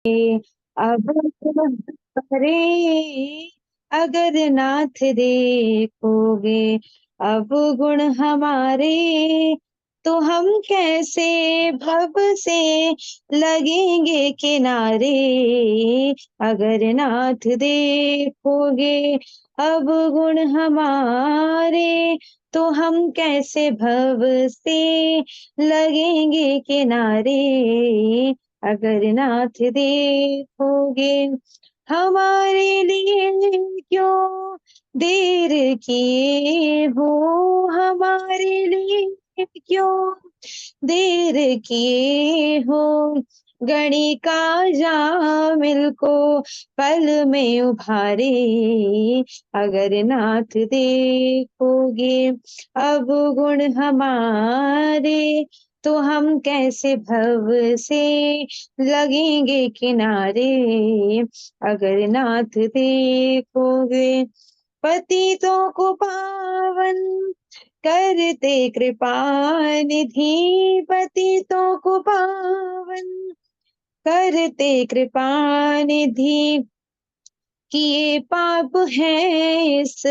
अब करे अगर नाथ देखोगे अब गुण हमारे, तो हम कैसे भव से लगेंगे किनारे। अगर नाथ देखोगे अब गुण हमारे, तो हम कैसे भव से लगेंगे किनारे। अगर नाथ देखोगे हमारे लिए क्यों देर किए हो, हमारे लिए क्यों देर किए हो। गणिका जामिल को पल में उभारे। अगर नाथ देखोगे अब गुण हमारे, तो हम कैसे भव से लगेंगे किनारे। अगर नाथ देखोगे पतितों को पावन करते कृपा निधि, पतितों को पावन करते कृपा निधि। किए पाप हैं इस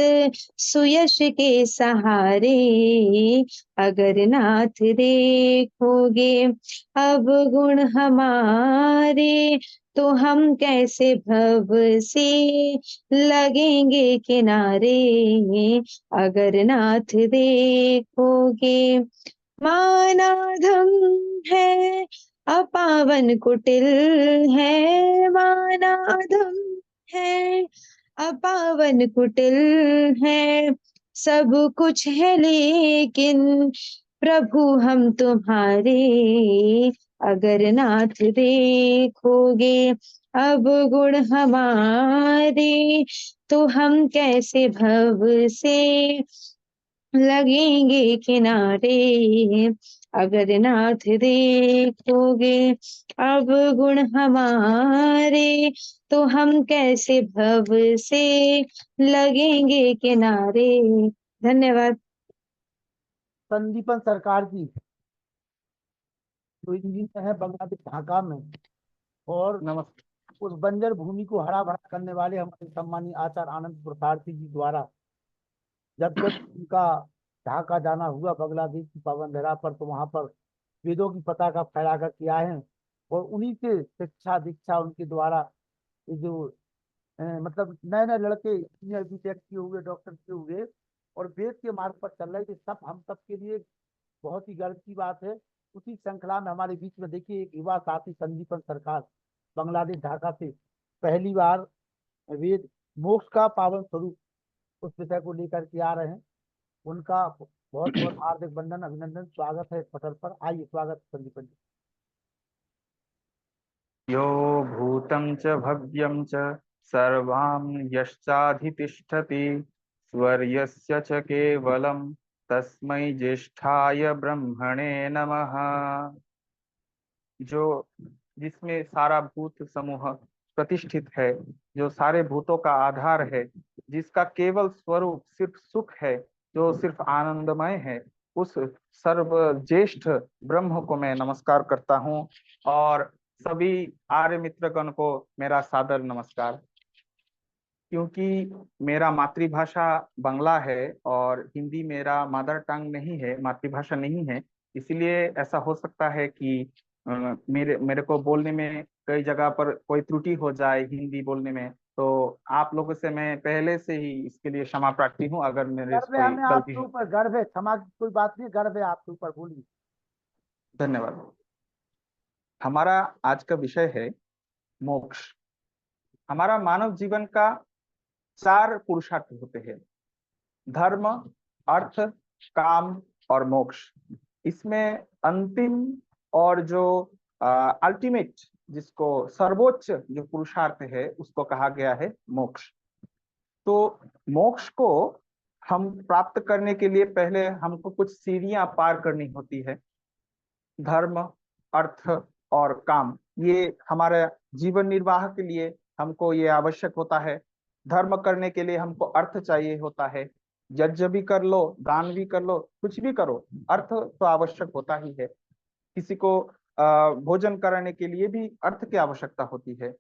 सुयश के सहारे। अगर नाथ देखोगे अब गुण हमारे, तो हम कैसे भव से लगेंगे किनारे। अगर नाथ देखोगे मानाधम है अपावन कुटिल है, मानाधम है अपावन कुटिल है। सब कुछ है लेकिन प्रभु हम तुम्हारे। अगर नाथ देखोगे अब गुण हमारे, तो हम कैसे भव से लगेंगे किनारे। अगर नाथ देखोगे अब गुण हमारे, तो हम कैसे भव से लगेंगे किनारे। धन्यवाद। संदीपन सरकार जी जो इंजीनियर है बांग्लादेश ढाका में, और नमस्ते, उस बंजर भूमि को हरा भरा करने वाले हमारे सम्मानीय आचार्य आनंद प्रसाद जी द्वारा जब जब उनका ढाका जाना हुआ बांग्लादेश की पावन धरा पर, तो वहां पर वेदों की पताका फहरा कर के आए हैं। और उन्हीं से शिक्षा दीक्षा उनके द्वारा ये जो मतलब नए नए लड़के इंजीनियर बीटेक किए हुए, डॉक्टर किए हुए और वेद के मार्ग पर चल रहे थे, सब हम सब के लिए बहुत ही गर्व की बात है। उसी श्रृंखला में हमारे बीच में देखिए एक युवा साथी संदीपन सरकार बांग्लादेश ढाका से पहली बार वेद मोक्ष का पावन स्वरूप उस विषय को लेकर के आ रहे हैं। उनका बहुत बहुत हार्दिक वंदन अभिनंदन स्वागत है पटल पर। आइए, स्वागत संदीपन जी। यो भूतं च भव्यं च सर्वां यश्चाधितिष्ठति स्वर्यस्य च केवलं तस्मै ज्येष्ठाय ब्रह्मणे नमः। जो जिसमें सारा भूत समूह प्रतिष्ठित है, जो सारे भूतों का आधार है, जिसका केवल स्वरूप सिर्फ सुख है, जो सिर्फ आनंदमय है, उस सर्व ज्येष्ठ ब्रह्म को मैं नमस्कार करता हूँ। और सभी आर्य मित्रगण को मेरा सादर नमस्कार। क्योंकि मेरा मातृभाषा बांग्ला है और हिंदी मेरा मदर टंग नहीं है, मातृभाषा नहीं है, इसलिए ऐसा हो सकता है कि मेरे मेरे को बोलने में कई जगह पर कोई त्रुटि हो जाए हिंदी बोलने में। तो आप लोगों से मैं पहले से ही इसके लिए क्षमा प्रार्थी हूँ अगर मेरे से गर्व है, कोई हमें गलती आपके हो। ऊपर गर्व है, क्षमा की कोई बात नहीं, गर्व है आपके ऊपर, बोलिए। धन्यवाद। हमारा आज का विषय है मोक्ष। हमारा मानव जीवन का चार पुरुषार्थ होते हैं: धर्म, अर्थ, काम और मोक्ष। इसमें अंतिम और जो अल्टीमेट, जिसको सर्वोच्च जो पुरुषार्थ है, उसको कहा गया है मोक्ष। तो मोक्ष को हम प्राप्त करने के लिए पहले हमको कुछ सीढ़ियां पार करनी होती है। धर्म, अर्थ और काम, ये हमारे जीवन निर्वाह के लिए हमको ये आवश्यक होता है। धर्म करने के लिए हमको अर्थ चाहिए होता है। यज्ञ भी कर लो, दान भी कर लो, कुछ भी करो, अर्थ तो आवश्यक होता ही है। किसी को भोजन करने के लिए भी अर्थ की आवश्यकता होती है।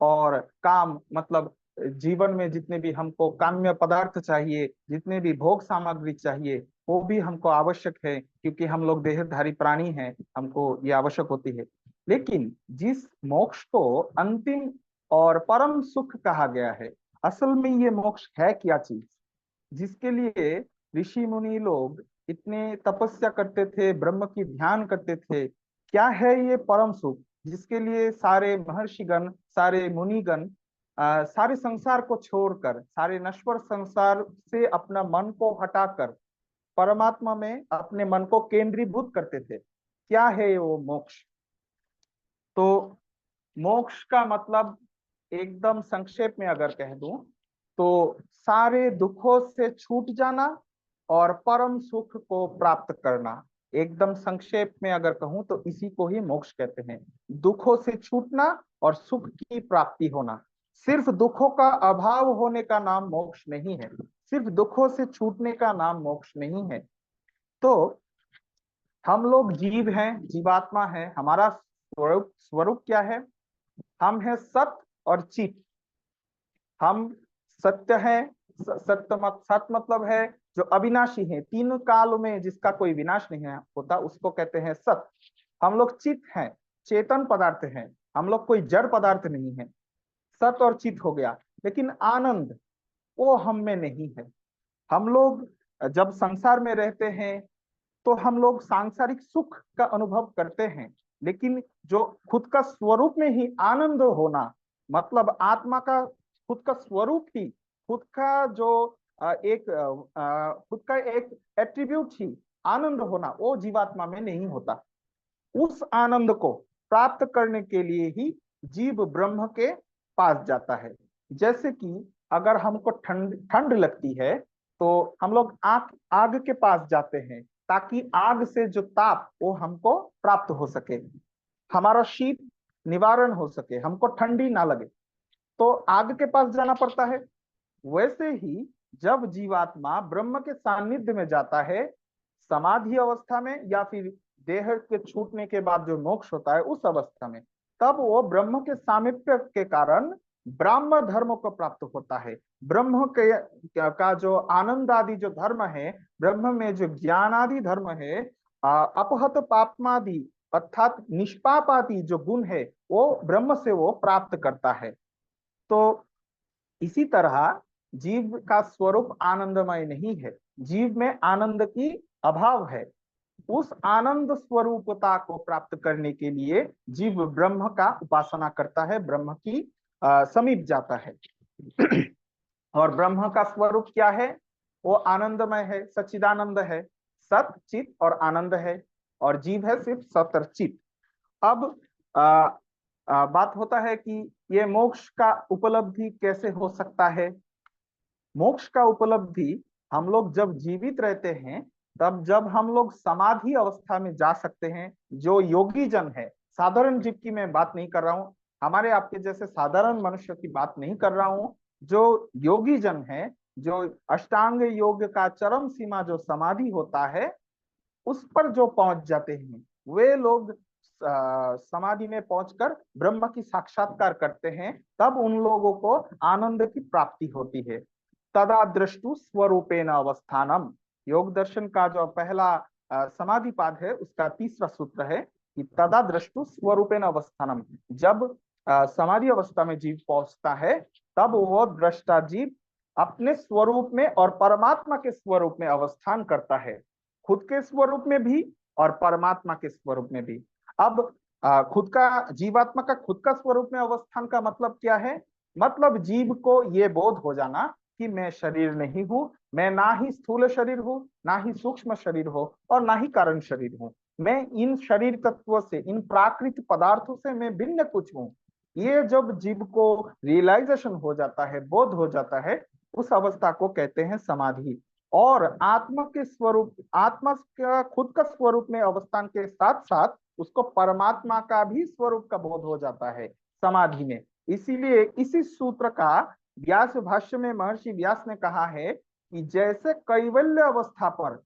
और काम मतलब जीवन में जितने भी हमको काम्य पदार्थ चाहिए, जितने भी भोग सामग्री चाहिए, वो भी हमको आवश्यक है, क्योंकि हम लोग देहधारी प्राणी हैं, हमको ये आवश्यक होती है। लेकिन जिस मोक्ष को अंतिम और परम सुख कहा गया है, असल में ये मोक्ष है क्या चीज, जिसके लिए ऋषि मुनि लोग इतने तपस्या करते थे, ब्रह्म की ध्यान करते थे? क्या है ये परम सुख जिसके लिए सारे महर्षिगण, सारे मुनिगण सारे संसार को छोड़कर, सारे नश्वर संसार से अपना मन को हटाकर परमात्मा में अपने मन को केंद्रीभूत करते थे? क्या है वो मोक्ष? तो मोक्ष का मतलब एकदम संक्षेप में अगर कह दूं तो सारे दुखों से छूट जाना और परम सुख को प्राप्त करना। एकदम संक्षेप में अगर कहूं तो इसी को ही मोक्ष कहते हैं। दुखों से छूटना और सुख की प्राप्ति होना। सिर्फ दुखों का अभाव होने का नाम मोक्ष नहीं है, सिर्फ दुखों से छूटने का नाम मोक्ष नहीं है। तो हम लोग जीव हैं, जीवात्मा है। हमारा स्वरूप स्वरूप क्या है? हम है सत्य और चित। हम सत्य है। सत्य मतलब है जो अविनाशी है, तीन काल में जिसका कोई विनाश नहीं होता, उसको कहते हैं सत्य। हम लोग चित हैं, चेतन पदार्थ हैं, हम लोग कोई जड़ पदार्थ नहीं है। सत्य और चित हो गया। लेकिन आनंद वो हम में नहीं है। हम लोग जब संसार में रहते हैं तो हम लोग सांसारिक सुख का अनुभव करते हैं, लेकिन जो खुद का स्वरूप में ही आनंद होना, मतलब आत्मा का खुद का स्वरूप ही, खुद का जो खुद का एक एट्रीब्यूट ही आनंद होना, वो जीवात्मा में नहीं होता। उस आनंद को प्राप्त करने के लिए ही जीव ब्रह्म के पास जाता है। जैसे कि अगर हमको ठंड ठंड लगती है तो हम लोग आग आग के पास जाते हैं, ताकि आग से जो ताप वो हमको प्राप्त हो सके, हमारा शीत निवारण हो सके, हमको ठंडी ना लगे, तो आग के पास जाना पड़ता है। वैसे ही जब जीवात्मा ब्रह्म के सानिध्य में जाता है, समाधि अवस्था में या फिर देह के छूटने के बाद जो मोक्ष होता है उस अवस्था में, तब वो ब्रह्म के सामिप्य के कारण ब्राह्म धर्म को प्राप्त होता है। ब्रह्म के का जो आनंद आदि जो धर्म है, ब्रह्म में जो ज्ञान आदि धर्म है, अपहत पापमादि अर्थात निष्पाप आदि जो गुण है, वो ब्रह्म से वो प्राप्त करता है। तो इसी तरह जीव का स्वरूप आनंदमय नहीं है, जीव में आनंद की अभाव है। उस आनंद स्वरूपता को प्राप्त करने के लिए जीव ब्रह्म का उपासना करता है, ब्रह्म की समीप जाता है। और ब्रह्म का स्वरूप क्या है? वो आनंदमय है, सच्चिदानंद है, सत चित और आनंद है। और जीव है सिर्फ सत और चित। अब बात होता है कि ये मोक्ष का उपलब्धि कैसे हो सकता है? मोक्ष का उपलब्धि हम लोग जब जीवित रहते हैं, तब जब हम लोग समाधि अवस्था में जा सकते हैं। जो योगी जन है, साधारण जीव की मैं बात नहीं कर रहा हूँ, हमारे आपके जैसे साधारण मनुष्य की बात नहीं कर रहा हूँ। जो योगी जन है, जो अष्टांग योग का चरम सीमा जो समाधि होता है, उस पर जो पहुंच जाते हैं, वे लोग समाधि में पहुंचकर ब्रह्म की साक्षात्कार करते हैं। तब उन लोगों को आनंद की प्राप्ति होती है। तदा दृष्टु स्वरूपेण अवस्थानम, योग दर्शन का जो पहला समाधि पाद है, उसका तीसरा सूत्र है कि तदा दृष्टु स्वरूपेण अवस्थानम। जब समाधि अवस्था में जीव पहुंचता है, तब वो दृष्टा जीव अपने स्वरूप में और परमात्मा के स्वरूप में अवस्थान करता है, खुद के स्वरूप में भी और परमात्मा के स्वरूप में भी। अब खुद का जीवात्मा का खुद का स्वरूप में अवस्थान का मतलब क्या है? मतलब जीव को ये बोध हो जाना कि मैं शरीर नहीं हूं, मैं ना ही स्थूल शरीर हूं, ना ही सूक्ष्म शरीर हो, और ना ही कारण शरीर हूं। मैं इन शरीर तत्वों से, इन प्राकृतिक पदार्थों से मैं भिन्न कुछ हूं। ये जब जीव को रियलाइजेशन हो जाता है, बोध हो जाता है, उस अवस्था को कहते हैं समाधि। और आत्मा के स्वरूप, आत्मा का खुद का स्वरूप में अवस्थान के साथ साथ उसको परमात्मा का भी स्वरूप का बोध हो जाता है समाधि में। इसीलिए इसी सूत्र का व्यास भाष्य में महर्षि व्यास ने कहा है कि जैसे कैवल्य अवस्था पर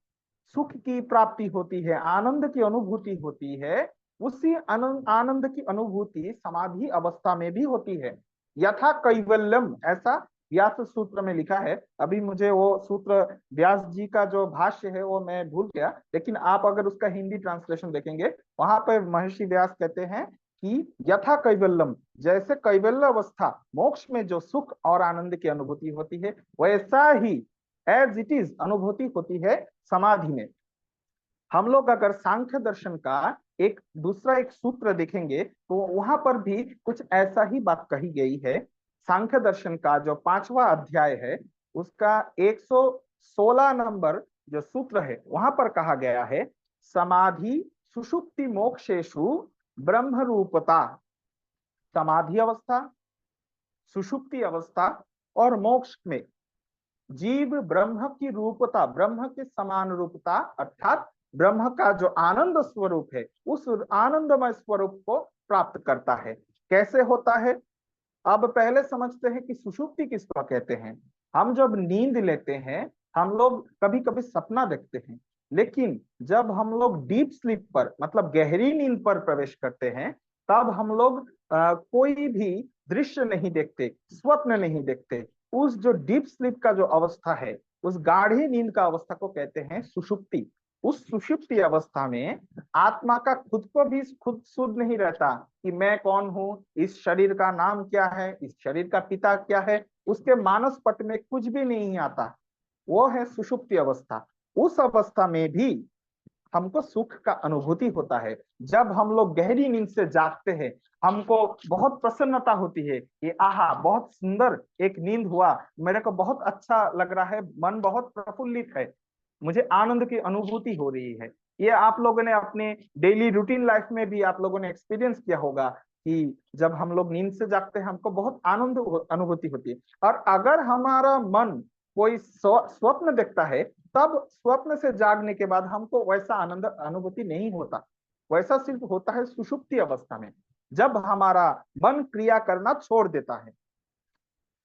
सुख की प्राप्ति होती है, आनंद की अनुभूति होती है, उसी आनंद की अनुभूति समाधि अवस्था में भी होती है। यथा कैवल्यम, ऐसा व्यास सूत्र में लिखा है। अभी मुझे वो सूत्र, व्यास जी का जो भाष्य है वो मैं भूल गया, लेकिन आप अगर उसका हिंदी ट्रांसलेशन देखेंगे, वहां पर महर्षि व्यास कहते हैं कि यथा कैवल्यम, जैसे कैवल्य अवस्था मोक्ष में जो सुख और आनंद की अनुभूति होती है, वैसा ही एज इट इज अनुभूति होती है समाधि में। हम लोग अगर सांख्य दर्शन का एक सूत्र देखेंगे तो वहां पर भी कुछ ऐसा ही बात कही गई है। सांख्य दर्शन का जो 5वां अध्याय है, उसका 116 नंबर जो सूत्र है, वहां पर कहा गया है, समाधि सुषुप्ति मोक्षेषु ब्रह्म रूपता। समाधि अवस्था, सुषुप्ति अवस्था और मोक्ष में जीव ब्रह्म की रूपता, ब्रह्म के समान रूपता, अर्थात ब्रह्म का जो आनंद स्वरूप है, उस आनंदमय स्वरूप को प्राप्त करता है। कैसे होता है? अब पहले समझते हैं कि सुषुप्ति किसको कहते हैं। हम जब नींद लेते हैं, हम लोग कभी कभी सपना देखते हैं, लेकिन जब हम लोग डीप स्लीप पर, मतलब गहरी नींद पर प्रवेश करते हैं, तब हम लोग कोई भी दृश्य नहीं देखते, स्वप्न नहीं देखते। उस जो डीप स्लीप का जो अवस्था है, उस गाढ़ी नींद का अवस्था को कहते हैं सुषुप्ति। उस सुषुप्ति अवस्था में आत्मा का खुद को भी खुद सुध नहीं रहता कि मैं कौन हूँ, इस शरीर का नाम क्या है, इस शरीर का पिता क्या है, उसके मानस पट में कुछ भी नहीं आता। वो है सुषुप्ति अवस्था। उस अवस्था में भी हमको सुख का अनुभूति होता है। जब हम लोग गहरी नींद से जागते हैं, हमको बहुत प्रसन्नता होती है कि आहा, बहुत सुंदर एक नींद हुआ, मेरे को बहुत अच्छा लग रहा है, मन बहुत प्रफुल्लित है, मुझे आनंद की अनुभूति हो रही है। ये आप लोगों ने अपने डेली रूटीन लाइफ में भी आप लोगों ने एक्सपीरियंस किया होगा कि जब हम लोग नींद से जागते हैं, हमको बहुत आनंद अनुभूति होती है। और अगर हमारा मन कोई स्वप्न देखता है, तब स्वप्न से जागने के बाद हमको वैसा आनंद अनुभूति नहीं होता। वैसा सिर्फ होता है सुषुप्ति अवस्था में, जब हमारा मन क्रिया करना छोड़ देता है।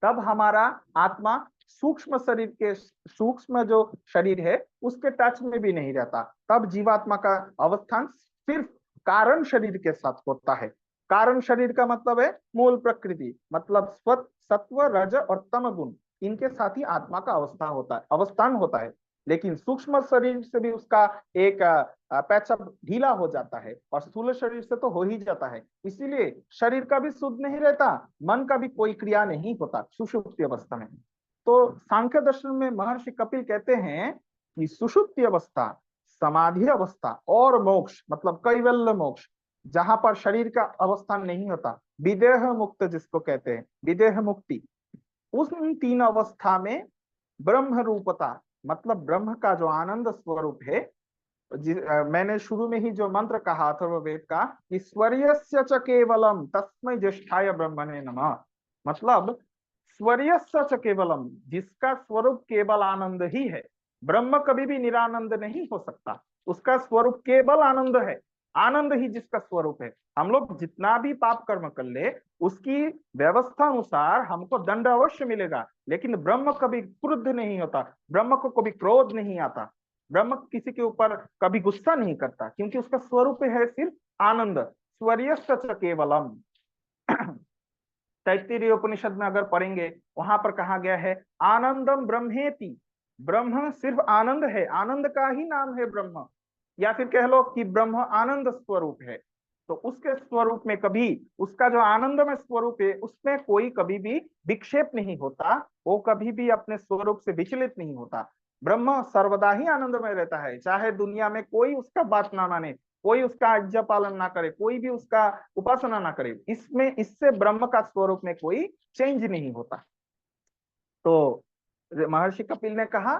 तब हमारा आत्मा सूक्ष्म शरीर के, सूक्ष्म जो शरीर है उसके टच में भी नहीं रहता। तब जीवात्मा का अवस्थान सिर्फ कारण शरीर के साथ होता है। कारण शरीर का मतलब है मूल प्रकृति, मतलब सत्व, रज और तम गुण, इनके साथ ही आत्मा का अवस्थान होता है। लेकिन सूक्ष्म शरीर से भी उसका एक पैचअप ढीला हो जाता है, और स्थूल शरीर से तो हो ही जाता है। इसीलिए शरीर का भी शुद्ध नहीं रहता, मन का भी कोई क्रिया नहीं होता सुषुप्ति अवस्था में। तो सांख्य दर्शन में महर्षि कपिल कहते हैं कि सुषुप्ति अवस्था, समाधि अवस्था और मोक्ष, मतलब कैवल्य मोक्ष, जहां पर शरीर का अवस्थान नहीं होता, विदेह मुक्त जिसको कहते हैं, विदेह मुक्ति, उस तीन अवस्था में ब्रह्म रूपता, मतलब ब्रह्म का जो आनंद स्वरूप है, मैंने शुरू में ही जो मंत्र कहा अथर्ववेद का, ईश्वर्यस्य च केवलम तस्मै ज्येष्ठाय ब्रह्मणे नमः, मतलब स्वर्यस्य च केवलम, जिसका स्वरूप केवल आनंद ही है। ब्रह्म कभी भी निरानंद नहीं हो सकता, उसका स्वरूप केवल आनंद है। आनंद ही जिसका स्वरूप है। हम लोग जितना भी पाप कर्म कर ले, उसकी व्यवस्था अनुसार हमको दंड अवश्य मिलेगा, लेकिन ब्रह्म कभी क्रुद्ध नहीं होता, ब्रह्म को कभी क्रोध नहीं आता, ब्रह्म किसी के ऊपर कभी गुस्सा नहीं करता, क्योंकि उसका स्वरूप है सिर्फ आनंद। स्वर्यस्य च केवलम। तैत्तिरीय उपनिषद में अगर पढ़ेंगे, वहां पर कहा गया है आनंदम ब्रह्मेति, ब्रह्म सिर्फ आनंद है, आनंद का ही नाम है ब्रह्म। या फिर कह लो कि ब्रह्म आनंद स्वरूप है। तो उसके स्वरूप में कभी, उसका जो आनंदमय स्वरूप है, उसमें कोई कभी भी विक्षेप नहीं होता, वो कभी भी अपने स्वरूप से विचलित नहीं होता। ब्रह्म सर्वदा ही आनंदमय रहता है, चाहे दुनिया में कोई उसका बात ना माने, कोई उसका आज्ञा पालन ना करे, कोई भी उसका उपासना ना करे, इसमें इससे ब्रह्म का स्वरूप में कोई चेंज नहीं होता। तो महर्षि कपिल ने कहा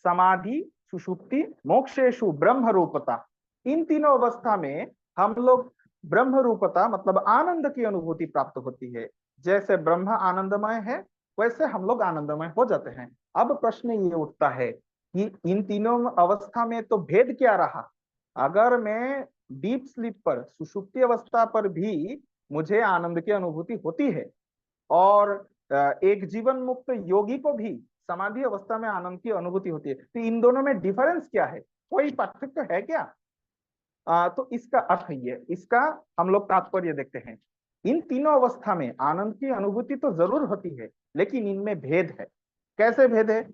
समाधि, सुषुप्ति, मोक्षेशु ब्रह्म रूपता, इन तीनों अवस्था में हम लोग ब्रह्म रूपता, मतलब आनंद की अनुभूति प्राप्त होती है। जैसे ब्रह्म आनंदमय है, वैसे हम लोग आनंदमय हो जाते हैं। अब प्रश्न ये उठता है कि इन तीनों अवस्था में तो भेद क्या रहा? अगर मैं डीप स्लीप पर, सुषुप्ति अवस्था पर भी मुझे आनंद की अनुभूति होती है, और एक जीवन मुक्त योगी को भी समाधि अवस्था में आनंद की अनुभूति होती है, तो इन दोनों में डिफरेंस क्या है? कोई पार्थक्य है क्या? तो इसका अर्थ ये, इसका हम लोग तात्पर्य देखते हैं। इन तीनों अवस्था में आनंद की अनुभूति तो जरूर होती है, लेकिन इनमें भेद है। कैसे भेद है?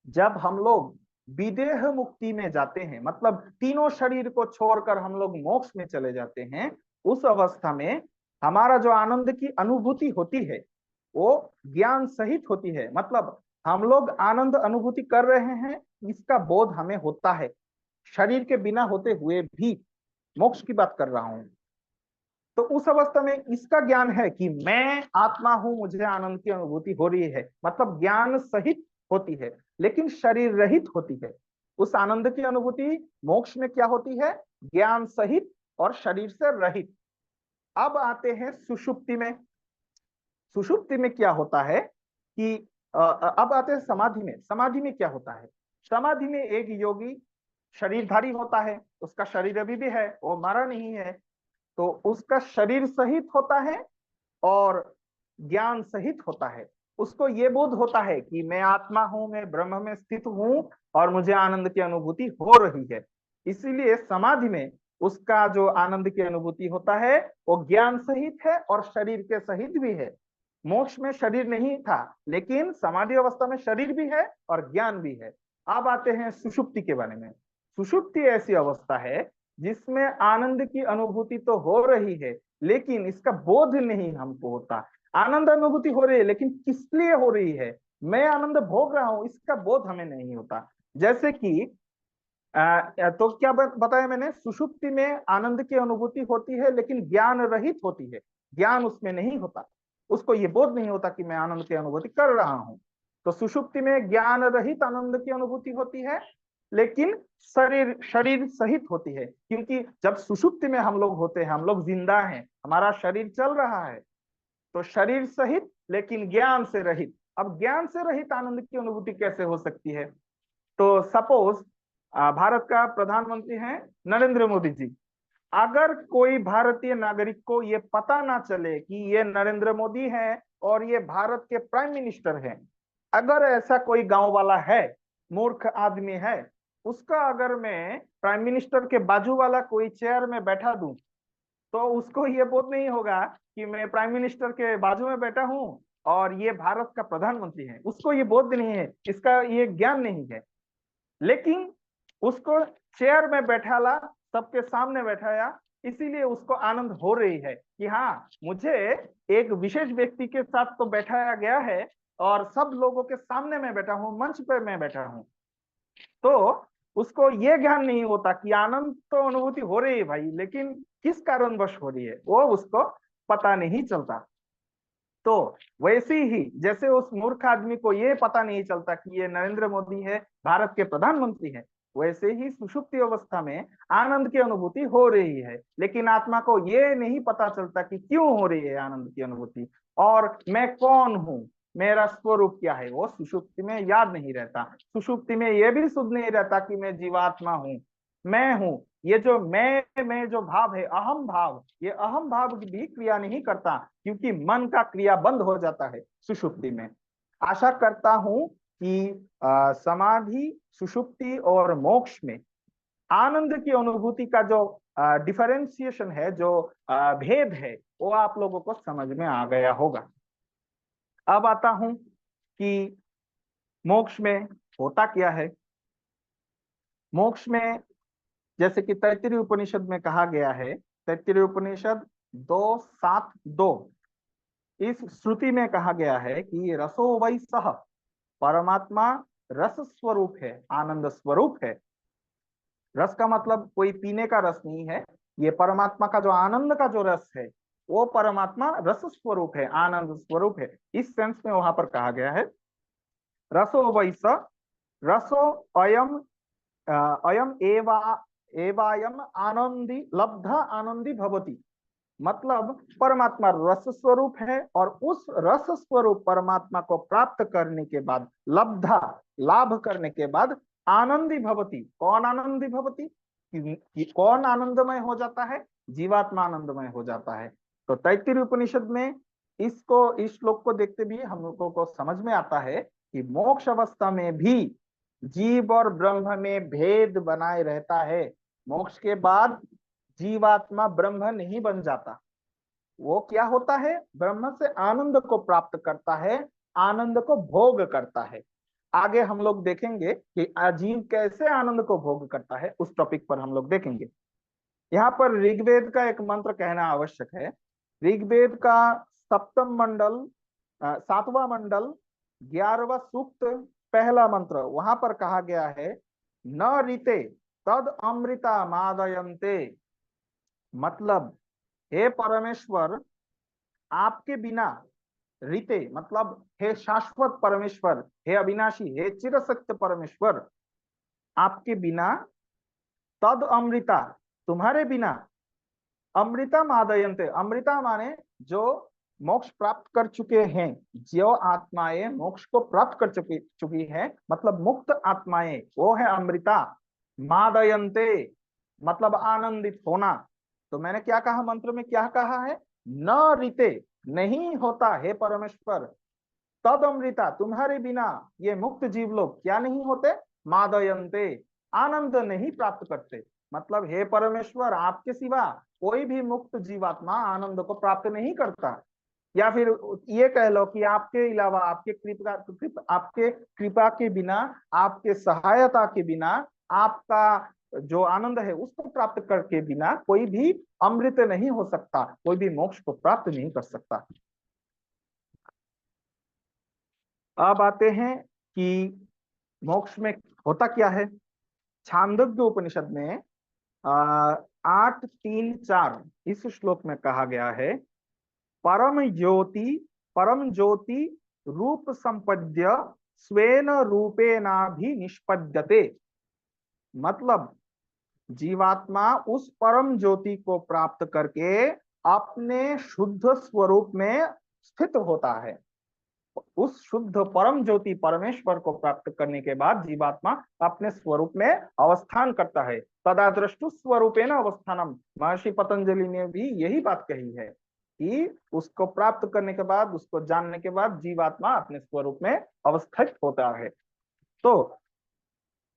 जब हम लोग विदेह मुक्ति में जाते हैं, मतलब तीनों शरीर को छोड़कर हम लोग मोक्ष में चले जाते हैं, उस अवस्था में हमारा जो आनंद की अनुभूति होती है वो ज्ञान सहित होती है। मतलब हम लोग आनंद अनुभूति कर रहे हैं, इसका बोध हमें होता है, शरीर के बिना होते हुए भी। मोक्ष की बात कर रहा हूं। तो उस अवस्था में इसका ज्ञान है कि मैं आत्मा हूं, मुझे आनंद की अनुभूति हो रही है, मतलब ज्ञान सहित होती है, लेकिन शरीर रहित होती है। उस आनंद की अनुभूति मोक्ष में क्या होती है? ज्ञान सहित और शरीर से रहित। अब आते हैं सुषुप्ति में। सुषुप्ति में क्या होता है कि अब आते हैं समाधि में। समाधि में क्या होता है? समाधि में एक योगी शरीरधारी होता है, उसका शरीर अभी भी है, वो मरा नहीं है, तो उसका शरीर सहित होता है और ज्ञान सहित होता है। उसको ये बोध होता है कि मैं आत्मा हूं, मैं ब्रह्म में स्थित हूं और मुझे आनंद की अनुभूति हो रही है। इसीलिए समाधि में उसका जो आनंद की अनुभूति होता है वो ज्ञान सहित है और शरीर के सहित भी है। मोक्ष में शरीर नहीं था, लेकिन समाधि अवस्था में शरीर भी है और ज्ञान भी है। अब आते हैं सुषुप्ति के बारे में। सुषुप्ति ऐसी अवस्था है जिसमें आनंद की अनुभूति तो हो रही है, लेकिन इसका बोध नहीं हमको होता। आनंद अनुभूति हो रही है, लेकिन किस लिए हो रही है, मैं आनंद भोग रहा हूं, इसका बोध हमें नहीं होता। जैसे कि तो क्या बताया मैंने? सुषुप्ति में आनंद की अनुभूति होती है, लेकिन ज्ञान रहित होती है, ज्ञान उसमें नहीं होता, उसको ये बोध नहीं होता कि मैं आनंद की अनुभूति कर रहा हूं। तो सुषुप्ति में ज्ञान रहित आनंद की अनुभूति होती है, लेकिन शरीर सहित होती है, क्योंकि जब सुषुप्ति में हम लोग होते हैं, हम लोग जिंदा हैं, हमारा शरीर चल रहा है, तो शरीर सहित लेकिन ज्ञान से रहित। अब ज्ञान से रहित आनंद की अनुभूति कैसे हो सकती है? तो सपोज भारत का प्रधानमंत्री हैं नरेंद्र मोदी जी। अगर कोई भारतीय नागरिक को ये पता ना चले कि ये नरेंद्र मोदी हैं और ये भारत के प्राइम मिनिस्टर हैं, अगर ऐसा कोई गांव वाला है, मूर्ख आदमी है, उसका अगर मैं प्राइम मिनिस्टर के बाजू वाला कोई चेयर में बैठा दूं, तो उसको ये बोध नहीं होगा कि मैं प्राइम मिनिस्टर के बाजू में बैठा हूं और ये भारत का प्रधानमंत्री है। उसको ये बोध नहीं है, इसका ये ज्ञान नहीं है। लेकिन उसको चेयर में बैठाला, सबके सामने बैठाया, इसीलिए उसको आनंद हो रही है कि हाँ, मुझे एक विशेष व्यक्ति के साथ तो बैठाया गया है और सब लोगों के सामने मैं बैठा हूं, मंच पर मैं बैठा हूं। तो उसको ये ज्ञान नहीं होता कि आनंद तो अनुभूति हो रही है भाई, लेकिन किस कारणवश हो रही है वो उसको पता नहीं चलता। तो वैसे ही जैसे उस मूर्ख आदमी को ये पता नहीं चलता कि ये नरेंद्र मोदी है, भारत के प्रधानमंत्री है, वैसे ही सुषुप्ति अवस्था में आनंद की अनुभूति हो रही है, लेकिन आत्मा को ये नहीं पता चलता कि क्यों हो रही है आनंद की अनुभूति और मैं कौन हूं, मेरा स्वरूप क्या है, वो सुषुप्ति में याद नहीं रहता। सुषुप्ति में ये भी सुध नहीं रहता कि मैं जीवात्मा हूं, मैं हूं। ये जो मैं जो भाव है, अहम भाव, ये अहम भाव भी क्रिया नहीं करता, क्योंकि मन का क्रिया बंद हो जाता है सुषुप्ति में। आशा करता हूं कि समाधि, सुषुप्ति और मोक्ष में आनंद की अनुभूति का जो डिफरेंशिएशन है, जो भेद है, वो आप लोगों को समझ में आ गया होगा। अब आता हूं कि मोक्ष में होता क्या है। मोक्ष में जैसे कि तैत्तिरीय उपनिषद में कहा गया है, तैत्तिरीय उपनिषद 2:7-2, इस श्रुति में कहा गया है कि रसो वै सह, परमात्मा रस स्वरूप है, आनंद स्वरूप है। रस का मतलब कोई पीने का रस नहीं है, ये परमात्मा का जो आनंद का जो रस है वो परमात्मा रस स्वरूप है, आनंद स्वरूप है। इस सेंस में वहां पर कहा गया है रसो वै स, रसो अयम अयम एवायम आनंदी लब्धा आनंदी भवति। मतलब परमात्मा रस स्वरूप है और उस रस स्वरूप परमात्मा को प्राप्त करने के बाद, लब्धा लाभ करने के बाद, आनंदी भवति। कौन आनंदी भवति? कौन आनंदमय हो जाता है? जीवात्मा आनंदमय हो जाता है। तो तैत्तिरीय उपनिषद में इसको, इस श्लोक को देखते भी हम लोगों को समझ में आता है कि मोक्ष अवस्था में भी जीव और ब्रह्म में भेद बनाए रहता है। मोक्ष के बाद जीवात्मा ब्रह्म नहीं बन जाता। वो क्या होता है, ब्रह्म से आनंद को प्राप्त करता है, आनंद को भोग करता है। आगे हम लोग देखेंगे कि जीव कैसे आनंद को भोग करता है, उस टॉपिक पर हम लोग देखेंगे। यहाँ पर ऋग्वेद का एक मंत्र कहना आवश्यक है। ऋग्वेद का सप्तम मंडल, 7वां मंडल, 11वां सूक्त, पहला मंत्र, वहां पर कहा गया है न ऋते तद अमृता मादयन्ते। मतलब हे परमेश्वर, आपके बिना, ऋते मतलब हे शाश्वत परमेश्वर, हे अविनाशी, हे चिरसत्य परमेश्वर, आपके बिना, तद अमृता, तुम्हारे बिना, अमृता मादयन्ते, अमृता माने जो मोक्ष प्राप्त कर चुके हैं, जो आत्माएं मोक्ष को प्राप्त कर चुकी है, मतलब मुक्त आत्माएं, वो है अमृता। मादयन्ते मतलब आनंदित होना। तो मैंने क्या कहा, मंत्र में क्या कहा है, न ऋते, नहीं होता हे परमेश्वर, तद अमृता, तुम्हारे बिना ये मुक्त जीव लोग क्या नहीं होते, मादयन्ते, आनंद नहीं प्राप्त करते। मतलब हे परमेश्वर, आपके सिवा कोई भी मुक्त जीवात्मा आनंद को प्राप्त नहीं करता। या फिर ये कह लो कि आपके अलावा, आपके कृपा के बिना, आपके सहायता के बिना, आपका जो आनंद है उसको प्राप्त करके बिना कोई भी अमृत नहीं हो सकता, कोई भी मोक्ष को प्राप्त नहीं कर सकता। अब आते हैं कि मोक्ष में होता क्या है। छांदोग्य उपनिषद में 8:3-4 इस श्लोक में कहा गया है, परम ज्योति रूप संपद्य स्वेन रूपेणाभि निष्पद्यते। मतलब जीवात्मा उस परम ज्योति को प्राप्त करके अपने शुद्ध स्वरूप में स्थित होता है। उस शुद्ध परम ज्योति परमेश्वर को प्राप्त करने के बाद जीवात्मा अपने स्वरूप में अवस्थान करता है। तदा दृष्टु स्वरूपेण अवस्थानम, महर्षि पतंजलि ने भी यही बात कही है कि उसको प्राप्त करने के बाद, उसको जानने के बाद जीवात्मा अपने स्वरूप में अवस्थित होता है। तो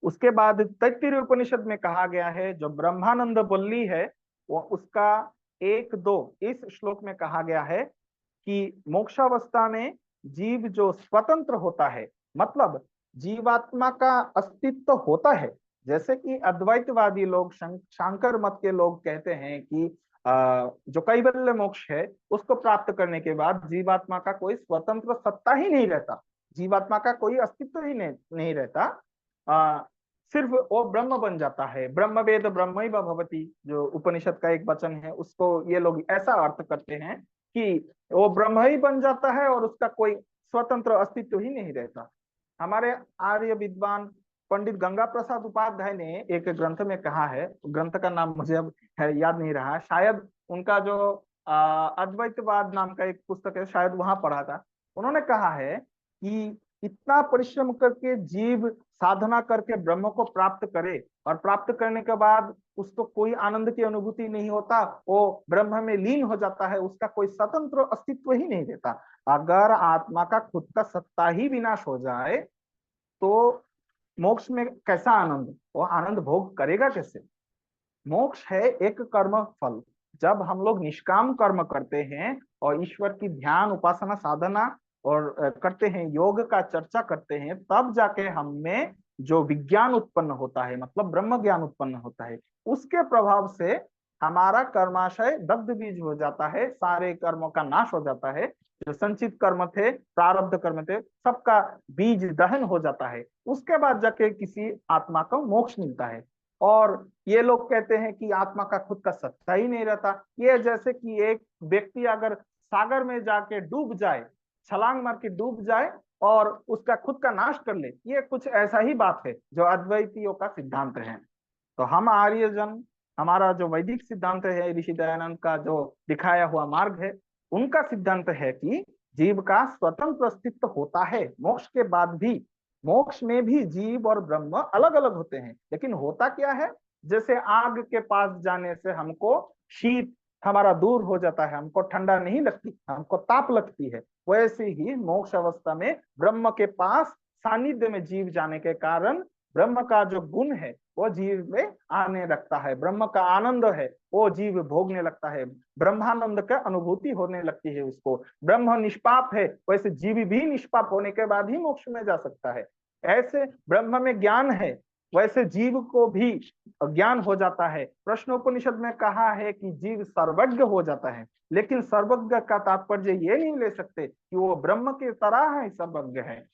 उसके बाद तैत्तिरीय उपनिषद में कहा गया है, जो ब्रह्मानंद वल्ली है, वो उसका 1-2 इस श्लोक में कहा गया है कि मोक्षावस्था में जीव जो स्वतंत्र होता है, मतलब जीवात्मा का अस्तित्व होता है। जैसे कि अद्वैतवादी लोग, शांकर मत के लोग कहते हैं कि जो कैवल्य मोक्ष है उसको प्राप्त करने के बाद जीवात्मा का कोई स्वतंत्र सत्ता ही नहीं रहता, जीवात्मा का कोई अस्तित्व ही नहीं रहता, सिर्फ वो ब्रह्म बन जाता है। ब्रह्म वेद ब्रह्मैव भवति, जो उपनिषद का एक वचन है, उसको ये लोग ऐसा अर्थ करते हैं कि वो ब्रह्म ही बन जाता है और उसका कोई स्वतंत्र अस्तित्व ही नहीं रहता। हमारे आर्य विद्वान पंडित गंगा प्रसाद उपाध्याय ने एक ग्रंथ में कहा है, ग्रंथ का नाम मुझे अब याद नहीं रहा, शायद उनका जो अद्वैतवाद नाम का एक पुस्तक है, शायद वहां पढ़ा था। उन्होंने कहा है कि इतना परिश्रम करके जीव साधना करके ब्रह्म को प्राप्त करे और प्राप्त करने के बाद उसको कोई आनंद की अनुभूति नहीं होता, वो ब्रह्म में लीन हो जाता है, उसका कोई स्वतंत्र अस्तित्व ही नहीं रहता। अगर आत्मा का खुद का सत्ता ही विनाश हो जाए तो मोक्ष में कैसा आनंद, वो आनंद भोग करेगा कैसे। मोक्ष है एक कर्म फल। जब हम लोग निष्काम कर्म करते हैं और ईश्वर की ध्यान उपासना साधना और करते हैं, योग का चर्चा करते हैं, तब जाके हम में जो विज्ञान उत्पन्न होता है, मतलब ब्रह्म ज्ञान उत्पन्न होता है, उसके प्रभाव से हमारा कर्माशय दग्ध बीज हो जाता है, सारे कर्मों का नाश हो जाता है, जो संचित कर्म थे, प्रारब्ध कर्म थे, सबका बीज दहन हो जाता है। उसके बाद जाके किसी आत्मा को मोक्ष मिलता है। और ये लोग कहते हैं कि आत्मा का खुद का सत्ता ही नहीं रहता। ये जैसे कि एक व्यक्ति अगर सागर में जाके डूब जाए, छलांग मार के डूब जाए और उसका खुद का नाश कर ले, ये कुछ ऐसा ही बात है जो अद्वैतियों का सिद्धांत है। तो हम आर्यजन, हमारा जो वैदिक सिद्धांत है, ऋषि दयानंद का जो दिखाया हुआ मार्ग है, उनका सिद्धांत है कि जीव का स्वतंत्र अस्तित्व होता है मोक्ष के बाद भी। मोक्ष में भी जीव और ब्रह्म अलग अलग होते हैं, लेकिन होता क्या है, जैसे आग के पास जाने से हमको शीत हमारा दूर हो जाता है, हमको ठंडा नहीं लगती, हमको ताप लगती है, वैसे ही मोक्ष अवस्था में ब्रह्म के पास सानिध्य में जीव जाने के कारण ब्रह्म का जो गुण है वो जीव में आने लगता है, ब्रह्म का आनंद है वो जीव भोगने लगता है, ब्रह्मानंद का अनुभूति होने लगती है उसको। ब्रह्म निष्पाप है, वैसे जीव भी निष्पाप होने के बाद ही मोक्ष में जा सकता है। ऐसे ब्रह्म में ज्ञान है, वैसे जीव को भी ज्ञान हो जाता है। प्रश्नोपनिषद में कहा है कि जीव सर्वज्ञ हो जाता है, लेकिन सर्वज्ञ का तात्पर्य ये नहीं ले सकते कि वो ब्रह्म के तरह है सर्वज्ञ है।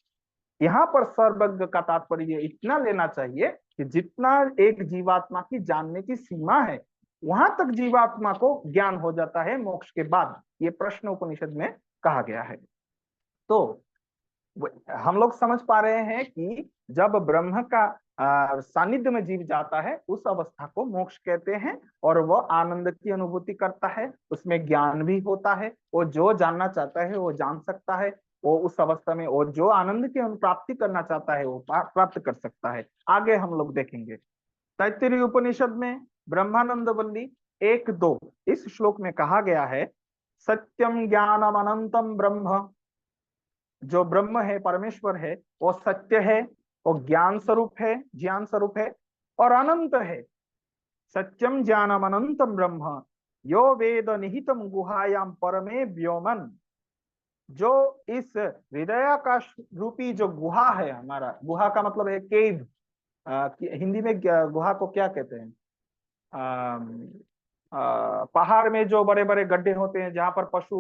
यहाँ पर सर्वज्ञ का तात्पर्य इतना लेना चाहिए कि जितना एक जीवात्मा की जानने की सीमा है वहां तक जीवात्मा को ज्ञान हो जाता है मोक्ष के बाद, ये प्रश्न उपनिषद में कहा गया है। तो हम लोग समझ पा रहे हैं कि जब ब्रह्म का सानिध्य में जीव जाता है उस अवस्था को मोक्ष कहते हैं, और वह आनंद की अनुभूति करता है, उसमें ज्ञान भी होता है, वो जो जानना चाहता है वो जान सकता है, वो उस अवस्था में वो जो आनंद की प्राप्ति करना चाहता है वो प्राप्त कर सकता है। आगे हम लोग देखेंगे तैत्तिरीय उपनिषद में ब्रह्मानंद वल्ली 1-2 इस श्लोक में कहा गया है, सत्यम ज्ञानम अनंतम ब्रह्म, जो ब्रह्म है परमेश्वर है वो सत्य है, वो ज्ञान स्वरूप है, ज्ञान स्वरूप है और अनंत है। सत्यम ज्ञानम अनंतम ब्रह्म यो वेद निहितम गुहायाम परमे व्योमन, जो इस हृदयाकाश रूपी जो गुहा है, हमारा गुहा का मतलब है केव, हिंदी में गुहा को क्या कहते हैं, पहाड़ में जो बड़े बड़े गड्ढे होते हैं जहां पर पशु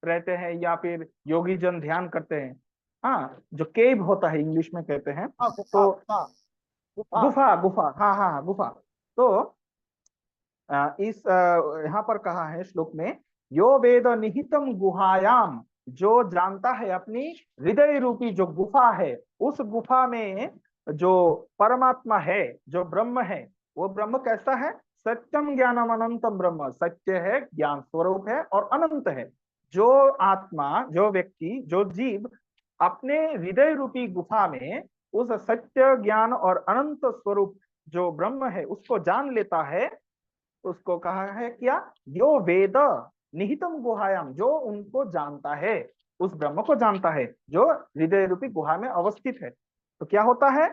रहते हैं या फिर योगी जन ध्यान करते हैं, हाँ जो केव होता है इंग्लिश में कहते हैं। तो गुफा गुफा हाँ हाँ गुफा। तो इस यहाँ पर कहा है श्लोक में, यो वेद निहितम गुहायाम, जो जानता है अपनी हृदय रूपी जो गुफा है, उस गुफा में जो परमात्मा है, जो ब्रह्म है, वो ब्रह्म कैसा है, सत्यम ज्ञानम अनंतम ब्रह्म, सत्य है, ज्ञान स्वरूप है और अनंत है। जो आत्मा, जो व्यक्ति, जो जीव अपने हृदय रूपी गुफा में उस सत्य ज्ञान और अनंत स्वरूप जो ब्रह्म है उसको जान लेता है, उसको कहा है क्या, यो वेद निहितम गुहायाम, जो उनको जानता है, उस ब्रह्म को जानता है जो हृदय रूपी गुहा में अवस्थित है। तो क्या होता है,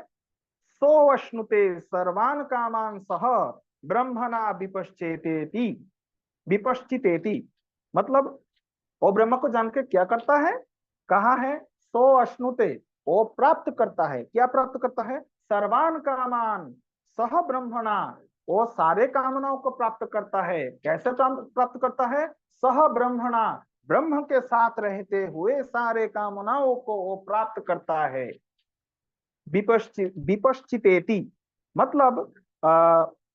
सो अश्नुते सर्वान कामान सह ब्रह्मणा विपश्चेतेति, विपश्चितेति, मतलब वो ब्रह्म को जान के क्या करता है, कहा है सो अश्नुते, वो प्राप्त करता है, क्या प्राप्त करता है, सर्वान कामान सह ब्रह्मणा, वो सारे कामनाओं को प्राप्त करता है। कैसे प्राप्त करता है, सह ब्रह्मणा, ब्रह्म के साथ रहते हुए सारे कामनाओं को वो प्राप्त करता है। विपश्चितेति मतलब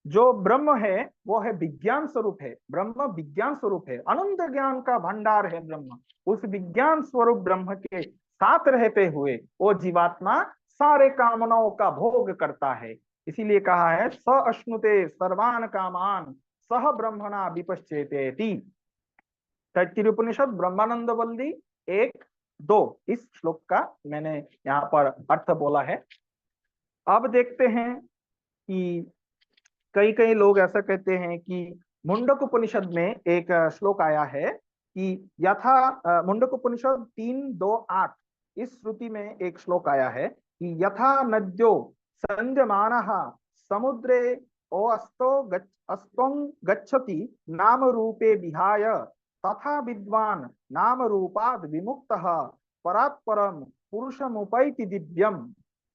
जो ब्रह्म है वो है विज्ञान स्वरूप है, ब्रह्म विज्ञान स्वरूप है, अनंत ज्ञान का भंडार है ब्रह्म। उस विज्ञान स्वरूप ब्रह्म के साथ रहते हुए वो जीवात्मा सारे कामनाओं का भोग करता है। इसीलिए कहा है स अश्नुते सर्वान कामान सह ब्रह्मणा विपश्चेतेति। तैत्तिरीय उपनिषद ब्रह्मानंद वल्ली 1-2 इस श्लोक का मैंने यहाँ पर अर्थ बोला है। अब देखते हैं कि कई कई लोग ऐसा कहते हैं कि मुंडक उपनिषद में एक श्लोक आया है कि यथा, मुंडक उपनिषद 3-2-8 इस श्रुति में एक श्लोक आया है कि यथा नद्यो संजमानः समुद्रे अस्तं गच्छति नाम रूपे विहाय तथा विद्वान नाम रूपाद विमुक्तः परात्परम पुरुषमुपैति दिव्यम।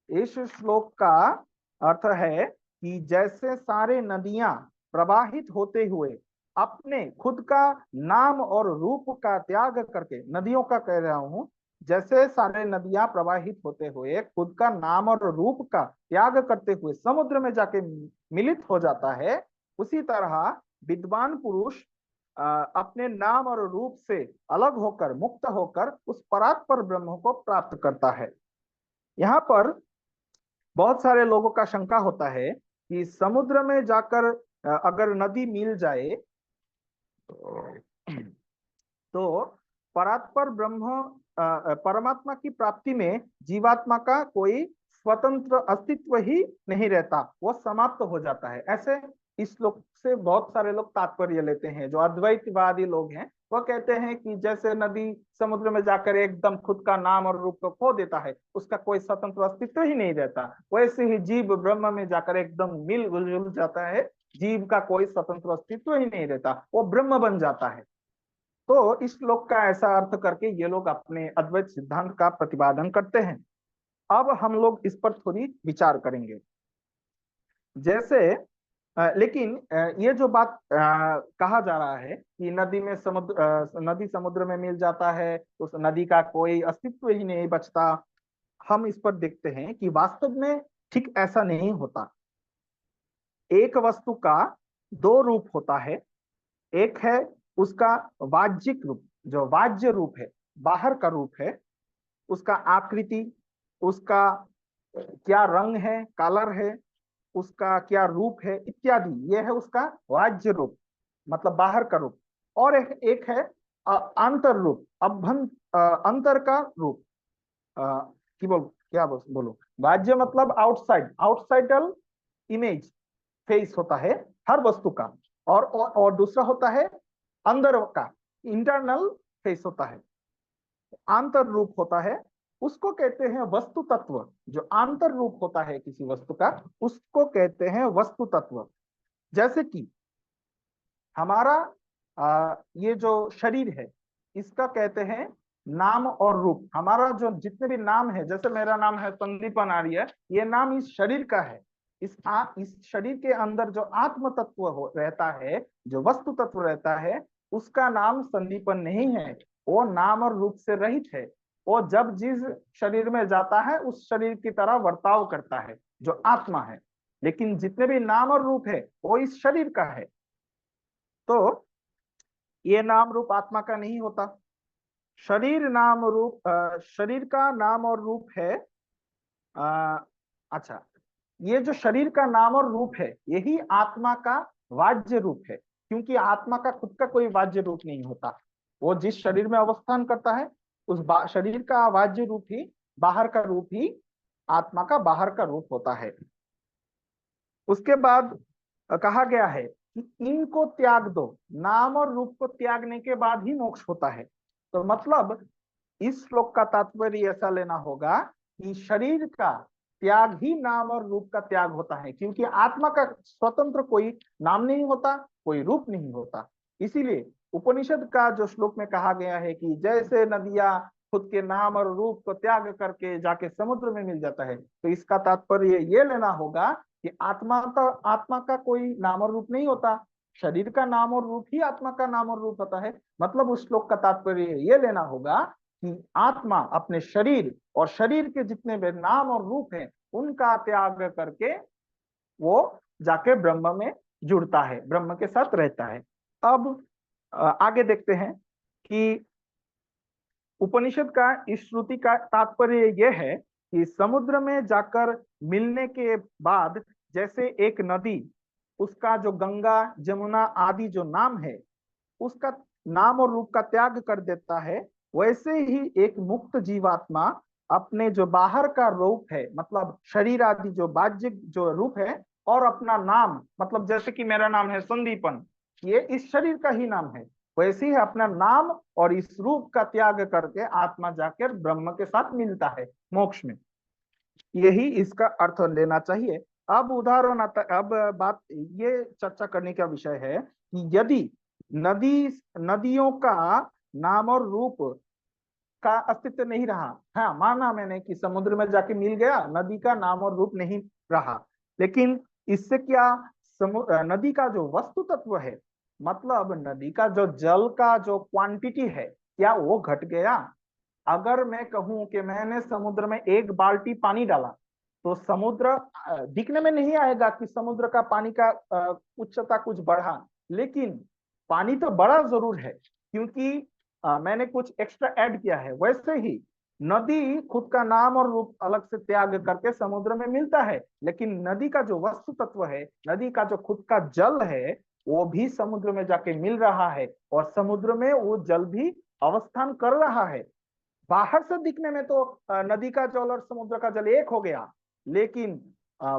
इस श्लोक का अर्थ है कि जैसे सारे नदियां प्रवाहित होते हुए अपने खुद का नाम और रूप का त्याग करके, नदियों का कह रहा हूं, जैसे सारे नदियां प्रवाहित होते हुए खुद का नाम और रूप का त्याग करते हुए समुद्र में जाके मिलित हो जाता है, उसी तरह विद्वान पुरुष अपने नाम और रूप से अलग होकर, मुक्त होकर उस परात्पर ब्रह्म को प्राप्त करता है। यहाँ पर बहुत सारे लोगों का शंका होता है कि समुद्र में जाकर अगर नदी मिल जाए तो परात्पर ब्रह्म परमात्मा की प्राप्ति में जीवात्मा का कोई स्वतंत्र अस्तित्व ही नहीं रहता, वो समाप्त हो जाता है। ऐसे इस श्लोक से बहुत सारे लोग तात्पर्य लेते हैं। जो अद्वैतवादी लोग हैं वह कहते हैं कि जैसे नदी समुद्र में जाकर एकदम खुद का नाम और रूप को खो देता है, उसका कोई स्वतंत्र अस्तित्व ही नहीं रहता, वैसे ही जीव ब्रह्म में जाकर एकदम मिल जुल जाता है, जीव का कोई स्वतंत्र अस्तित्व ही नहीं रहता, वो ब्रह्म बन जाता है। तो इस श्लोक का ऐसा अर्थ करके ये लोग अपने अद्वैत सिद्धांत का प्रतिपादन करते हैं। अब हम लोग इस पर थोड़ी विचार करेंगे। जैसे लेकिन ये जो बात कहा जा रहा है कि नदी समुद्र में मिल जाता है, उस नदी का कोई अस्तित्व ही नहीं बचता, हम इस पर देखते हैं कि वास्तव में ठीक ऐसा नहीं होता। एक वस्तु का दो रूप होता है। एक है उसका वाह्यिक रूप, जो वाह्य रूप है, बाहर का रूप है, उसका आकृति, उसका क्या रंग है, कलर है, उसका क्या रूप है इत्यादि, यह है उसका वाह्य रूप, मतलब बाहर का रूप। और एक है अंतर रूप, अंतर का रूप, बोलो, वाह्य मतलब आउटसाइड, आउटसाइडल इमेज, फेस होता है हर वस्तु का, और दूसरा होता है अंदर का, इंटरनल फेस होता है, आंतर रूप होता है, उसको कहते हैं वस्तु तत्व। जो आंतर रूप होता है किसी वस्तु का, उसको कहते हैं वस्तु तत्व। जैसे कि हमारा ये जो शरीर है, इसका कहते हैं नाम और रूप। हमारा जो जितने भी नाम है, जैसे मेरा नाम है संदीपन आर्य, ये नाम इस शरीर का है। इस शरीर के अंदर जो आत्म तत्व रहता है, जो वस्तु तत्व रहता है, उसका नाम संदीपन नहीं है, वो नाम और रूप से रहित है। वो जब जिस शरीर में जाता है उस शरीर की तरह बर्ताव करता है, जो आत्मा है। लेकिन जितने भी नाम और रूप है वो इस शरीर का है। तो ये नाम रूप आत्मा का नहीं होता। शरीर का नाम और रूप है। अच्छा, ये जो शरीर का नाम और रूप है, यही आत्मा का वाह्य रूप है, क्योंकि आत्मा का खुद का कोई वाह्य रूप नहीं होता। वो जिस शरीर में अवस्थान करता है, उस शरीर का वाह्य रूप ही, बाहर का रूप ही आत्मा का बाहर का रूप होता है। उसके बाद कहा गया है कि इनको त्याग दो, नाम और रूप को त्यागने के बाद ही मोक्ष होता है। तो मतलब इस श्लोक का तात्पर्य ऐसा लेना होगा कि शरीर का त्याग ही नाम और रूप का त्याग होता है, क्योंकि आत्मा का स्वतंत्र कोई नाम नहीं होता, कोई रूप नहीं होता। इसीलिए उपनिषद का जो श्लोक में कहा गया है कि जैसे नदियां खुद के नाम और रूप को त्याग करके जाके समुद्र में मिल जाता है, तो इसका तात्पर्य ये लेना होगा कि आत्मा का कोई नाम और रूप नहीं होता, शरीर का नाम और रूप ही आत्मा का नाम और रूप होता है। मतलब उस श्लोक का तात्पर्य ये लेना होगा कि आत्मा अपने शरीर और शरीर के जितने भी नाम और रूप हैं, उनका त्याग करके वो जाके ब्रह्म में जुड़ता है, ब्रह्म के साथ रहता है। अब आगे देखते हैं कि उपनिषद का इस श्रुति का तात्पर्य यह है कि समुद्र में जाकर मिलने के बाद जैसे एक नदी, उसका जो गंगा जमुना आदि जो नाम है, उसका नाम और रूप का त्याग कर देता है, वैसे ही एक मुक्त जीवात्मा अपने जो बाहर का रूप है, मतलब शरीर आदि जो बाह्य जो रूप है, और अपना नाम, मतलब जैसे कि मेरा नाम है संदीपन, ये इस शरीर का ही नाम है, वैसे ही अपना नाम और इस रूप का त्याग करके आत्मा जाकर ब्रह्म के साथ मिलता है मोक्ष में। यही इसका अर्थ लेना चाहिए। अब उदाहरण आता, अब बात ये चर्चा करने का विषय है कि यदि नदियों का नाम और रूप का अस्तित्व नहीं रहा, हाँ माना मैंने कि समुद्र में जाके मिल गया, नदी का नाम और रूप नहीं रहा, लेकिन इससे क्या नदी का जो वस्तु तत्व है, मतलब नदी का जो जल का जो क्वांटिटी है, क्या वो घट गया? अगर मैं कहूं कि मैंने समुद्र में 1 बाल्टी पानी डाला, तो समुद्र दिखने में नहीं आएगा कि समुद्र का पानी का उच्चता कुछ बढ़ा, लेकिन पानी तो बड़ा जरूर है, क्योंकि मैंने कुछ एक्स्ट्रा ऐड किया है। वैसे ही नदी खुद का नाम और रूप अलग से त्याग करके समुद्र में मिलता है, लेकिन नदी का जो वस्तु तत्व है, नदी का जो खुद का जल है, वो भी समुद्र में जाके मिल रहा है, और समुद्र में वो जल भी अवस्थान कर रहा है। बाहर से दिखने में तो नदी का जल और समुद्र का जल एक हो गया, लेकिन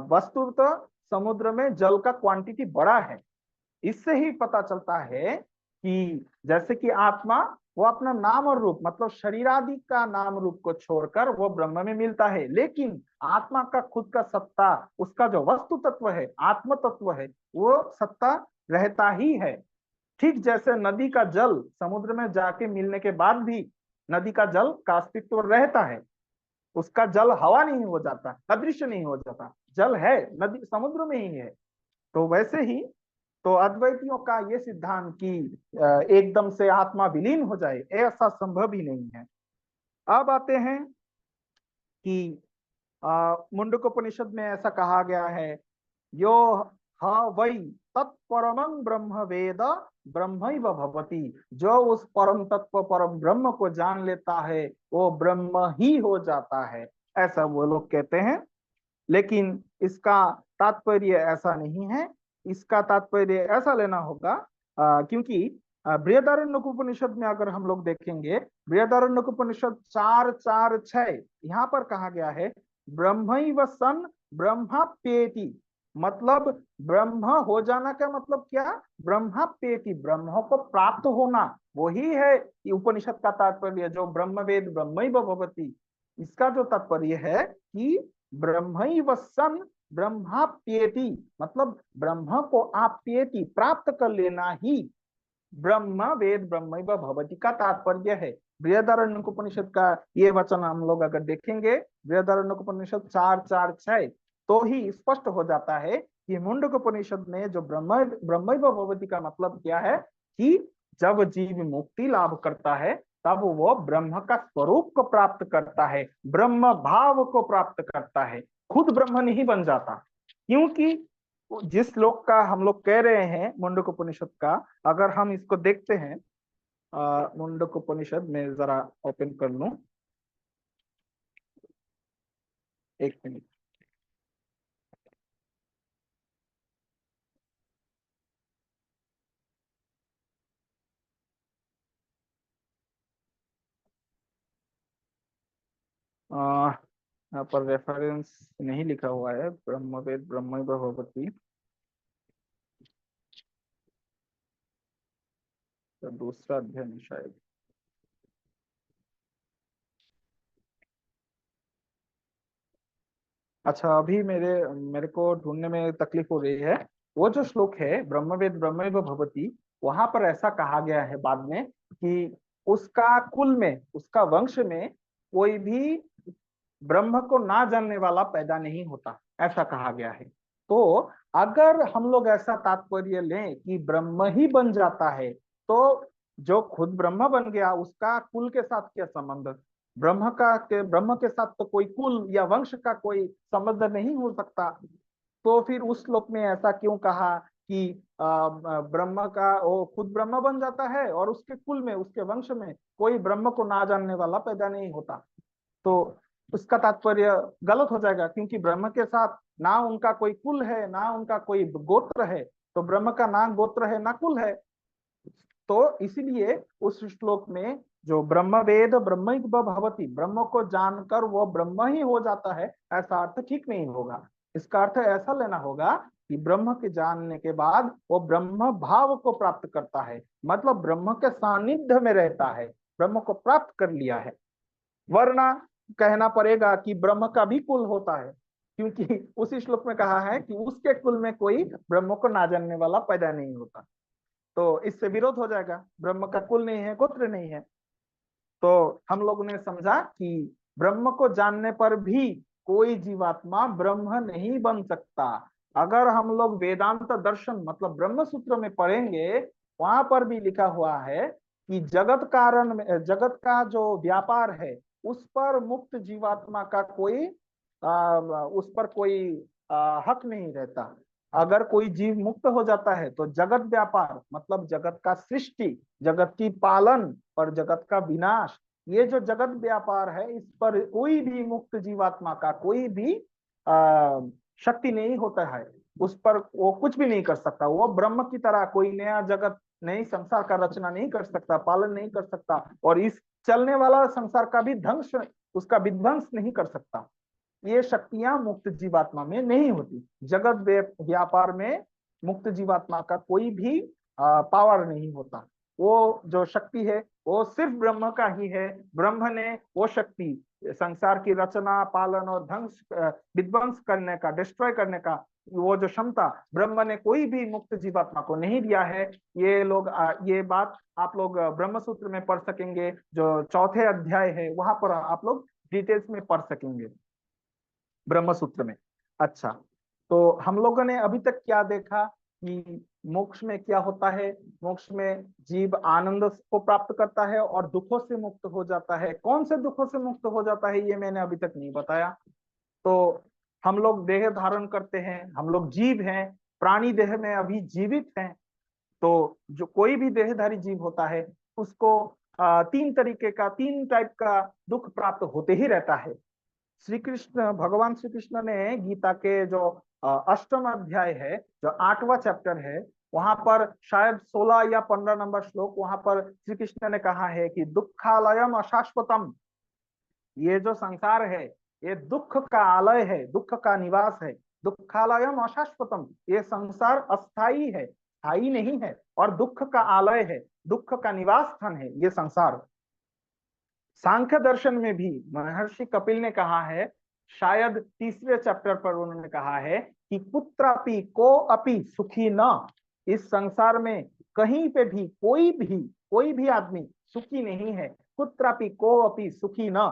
वस्तुतः समुद्र में जल का क्वांटिटी बड़ा है। इससे ही पता चलता है कि जैसे कि आत्मा वो अपना नाम और रूप मतलब शरीर आदि का नाम रूप को छोड़कर वो ब्रह्म में मिलता है, लेकिन आत्मा का खुद का सत्ता, उसका जो वस्तु तत्व है, आत्म तत्व है, वो सत्ता रहता ही है। ठीक जैसे नदी का जल समुद्र में जाके मिलने के बाद भी नदी का जल का अस्तित्व रहता है, उसका जल हवा नहीं हो जाता, अदृश्य नहीं हो जाता, जल है, नदी समुद्र में ही है। तो वैसे ही तो अद्वैतियों का ये सिद्धांत कि एकदम से आत्मा विलीन हो जाए, ऐसा संभव ही नहीं है। अब आते हैं कि मुंडकोपनिषद में ऐसा कहा गया है, यो ह वै तत्परमं ब्रह्म वेद ब्रह्मैव भवति। जो उस परम तत्व परम ब्रह्म को जान लेता है वो ब्रह्म ही हो जाता है, ऐसा वो लोग कहते हैं। लेकिन इसका तात्पर्य ऐसा नहीं है। इसका तात्पर्य ऐसा लेना होगा क्योंकि बृहदारण्यक में अगर हम लोग देखेंगे, बृहदारण्यक 4:4-6 यहाँ पर कहा गया है ब्रह्मैव सन् ब्रह्माप्येति। मतलब ब्रह्म हो जाना का मतलब क्या? ब्रह्माप्येति, ब्रह्म को प्राप्त होना, वही है कि उपनिषद का तात्पर्य जो ब्रह्मवेद ब्रह्मैव भवति। इसका जो तात्पर्य है कि ब्रह्मैव सन् ब्रह्माप्येति, मतलब ब्रह्म को आप्येति प्राप्त कर लेना ही ब्रह्म वेद ब्रह्मैव भवति का तात्पर्य है। बृहदारण्यक का ये वचन हम लोग अगर देखेंगे, बृहदारण्यक 4:4-6, तो ही स्पष्ट हो जाता है कि मुंडकोपनिषद में जो ब्रह्मैव भवति का मतलब क्या है कि जब जीव मुक्ति लाभ करता है तब वो ब्रह्म का स्वरूप को प्राप्त करता है, ब्रह्म भाव को प्राप्त करता है, खुद ब्रह्म नहीं बन जाता। क्योंकि जिस श्लोक का हम लोग कह रहे हैं मुंडकोपनिषद का, अगर हम इसको देखते हैं, मुंडकोपनिषद में जरा ओपन कर लूं, एक मिनट। यहाँ पर रेफरेंस नहीं लिखा हुआ है, ब्रह्मवेद ब्रह्मैव भवति, तो दूसरा अध्याय में शायद। अच्छा, अभी मेरे को ढूंढने में तकलीफ हो रही है। वो जो श्लोक है ब्रह्मवेद ब्रह्मैव भवति, वहां पर ऐसा कहा गया है बाद में कि उसका कुल में, उसका वंश में कोई भी ब्रह्म को ना जानने वाला पैदा नहीं होता, ऐसा कहा गया है। तो अगर हम लोग ऐसा तात्पर्य लें कि ब्रह्म ही बन जाता है, तो जो खुद ब्रह्म बन गया उसका कुल के साथ क्या संबंध? ब्रह्म के साथ तो कोई कुल या वंश का कोई संबंध नहीं हो सकता। तो फिर उस श्लोक में ऐसा क्यों कहा कि ब्रह्म का वो खुद ब्रह्म बन जाता है और उसके कुल में, उसके वंश में कोई ब्रह्म को ना जानने वाला पैदा नहीं होता? तो उसका तात्पर्य गलत हो जाएगा, क्योंकि ब्रह्म के साथ ना उनका कोई कुल है ना उनका कोई गोत्र है। तो ब्रह्म का ना गोत्र है ना कुल है। तो इसीलिए उस श्लोक में जो ब्रह्म वेद ब्रह्मैव भवति, ब्रह्म को जानकर वो ब्रह्म ही हो जाता है, ऐसा अर्थ ठीक नहीं होगा। इसका अर्थ ऐसा लेना होगा कि ब्रह्म के जानने के बाद वो ब्रह्म भाव को प्राप्त करता है, मतलब ब्रह्म के सानिध्य में रहता है, ब्रह्म को प्राप्त कर लिया है। वरना कहना पड़ेगा कि ब्रह्म का भी कुल होता है, क्योंकि उसी श्लोक में कहा है कि उसके कुल में कोई ब्रह्म को ना जानने वाला पैदा नहीं होता। तो इससे विरोध हो जाएगा, ब्रह्म का कुल नहीं है, गोत्र नहीं है। तो हम लोगों ने समझा कि ब्रह्म को जानने पर भी कोई जीवात्मा ब्रह्म नहीं बन सकता। अगर हम लोग वेदांत दर्शन मतलब ब्रह्म सूत्र में पढ़ेंगे, वहां पर भी लिखा हुआ है कि जगत कारण में, जगत का जो व्यापार है उस पर मुक्त जीवात्मा का कोई उस पर कोई हक नहीं रहता। अगर कोई जीव मुक्त हो जाता है तो जगत व्यापार मतलब जगत का सृष्टि, जगत की पालन और जगत का विनाश, ये जो जगत व्यापार है इस पर कोई भी मुक्त जीवात्मा का कोई भी शक्ति नहीं होता है। उस पर वो कुछ भी नहीं कर सकता। वो ब्रह्म की तरह कोई नया जगत, नई संसार का रचना नहीं कर सकता, पालन नहीं कर सकता, और इस चलने वाला संसार का भी ध्वंस, उसका विध्वंस नहीं कर सकता। ये शक्तियां मुक्त जीवात्मा में नहीं होती। जगत व्यापार में मुक्त जीवात्मा का कोई भी पावर नहीं होता। वो जो शक्ति है वो सिर्फ ब्रह्म का ही है। ब्रह्म ने वो शक्ति संसार की रचना, पालन और ध्वंस विध्वंस करने का, डिस्ट्रॉय करने का वो जो क्षमता ब्रह्म ने कोई भी मुक्त जीवात्मा को नहीं दिया है। ये बात आप लोग ब्रह्म सूत्र में पढ़ सकेंगे, जो चौथे अध्याय है वहां पर आप लोग डिटेल्स में पढ़ सकेंगे ब्रह्म सूत्र में। अच्छा, तो हम लोगों ने अभी तक क्या देखा कि मोक्ष में क्या होता है। मोक्ष में जीव आनंद को प्राप्त करता है और दुखों से मुक्त हो जाता है। कौन से दुखों से मुक्त हो जाता है ये मैंने अभी तक नहीं बताया। तो हम लोग देह धारण करते हैं, हम लोग जीव हैं, प्राणी देह में अभी जीवित हैं। तो जो कोई भी देहधारी जीव होता है उसको तीन टाइप का दुख प्राप्त होते ही रहता है। भगवान श्री कृष्ण ने गीता के जो अष्टम अध्याय है, जो 8वां चैप्टर है, वहां पर शायद 16 या 15 नंबर श्लोक, वहां पर श्री कृष्ण ने कहा है कि दुखालयम अशाश्वतम, ये जो संसार है ये दुख का आलय है, दुख का निवास है। दुखालयम अशाश्वतम, ये संसार अस्थाई है, स्थायी नहीं है, और दुख का आलय है, दुख का निवास स्थान है ये संसार। सांख्य दर्शन में भी महर्षि कपिल ने कहा है, शायद 3रे चैप्टर पर उन्होंने कहा है कि कुत्रापि को अपि सुखी न, इस संसार में कहीं पे भी कोई भी आदमी सुखी नहीं है। कुत्रापि को अपि सुखी न।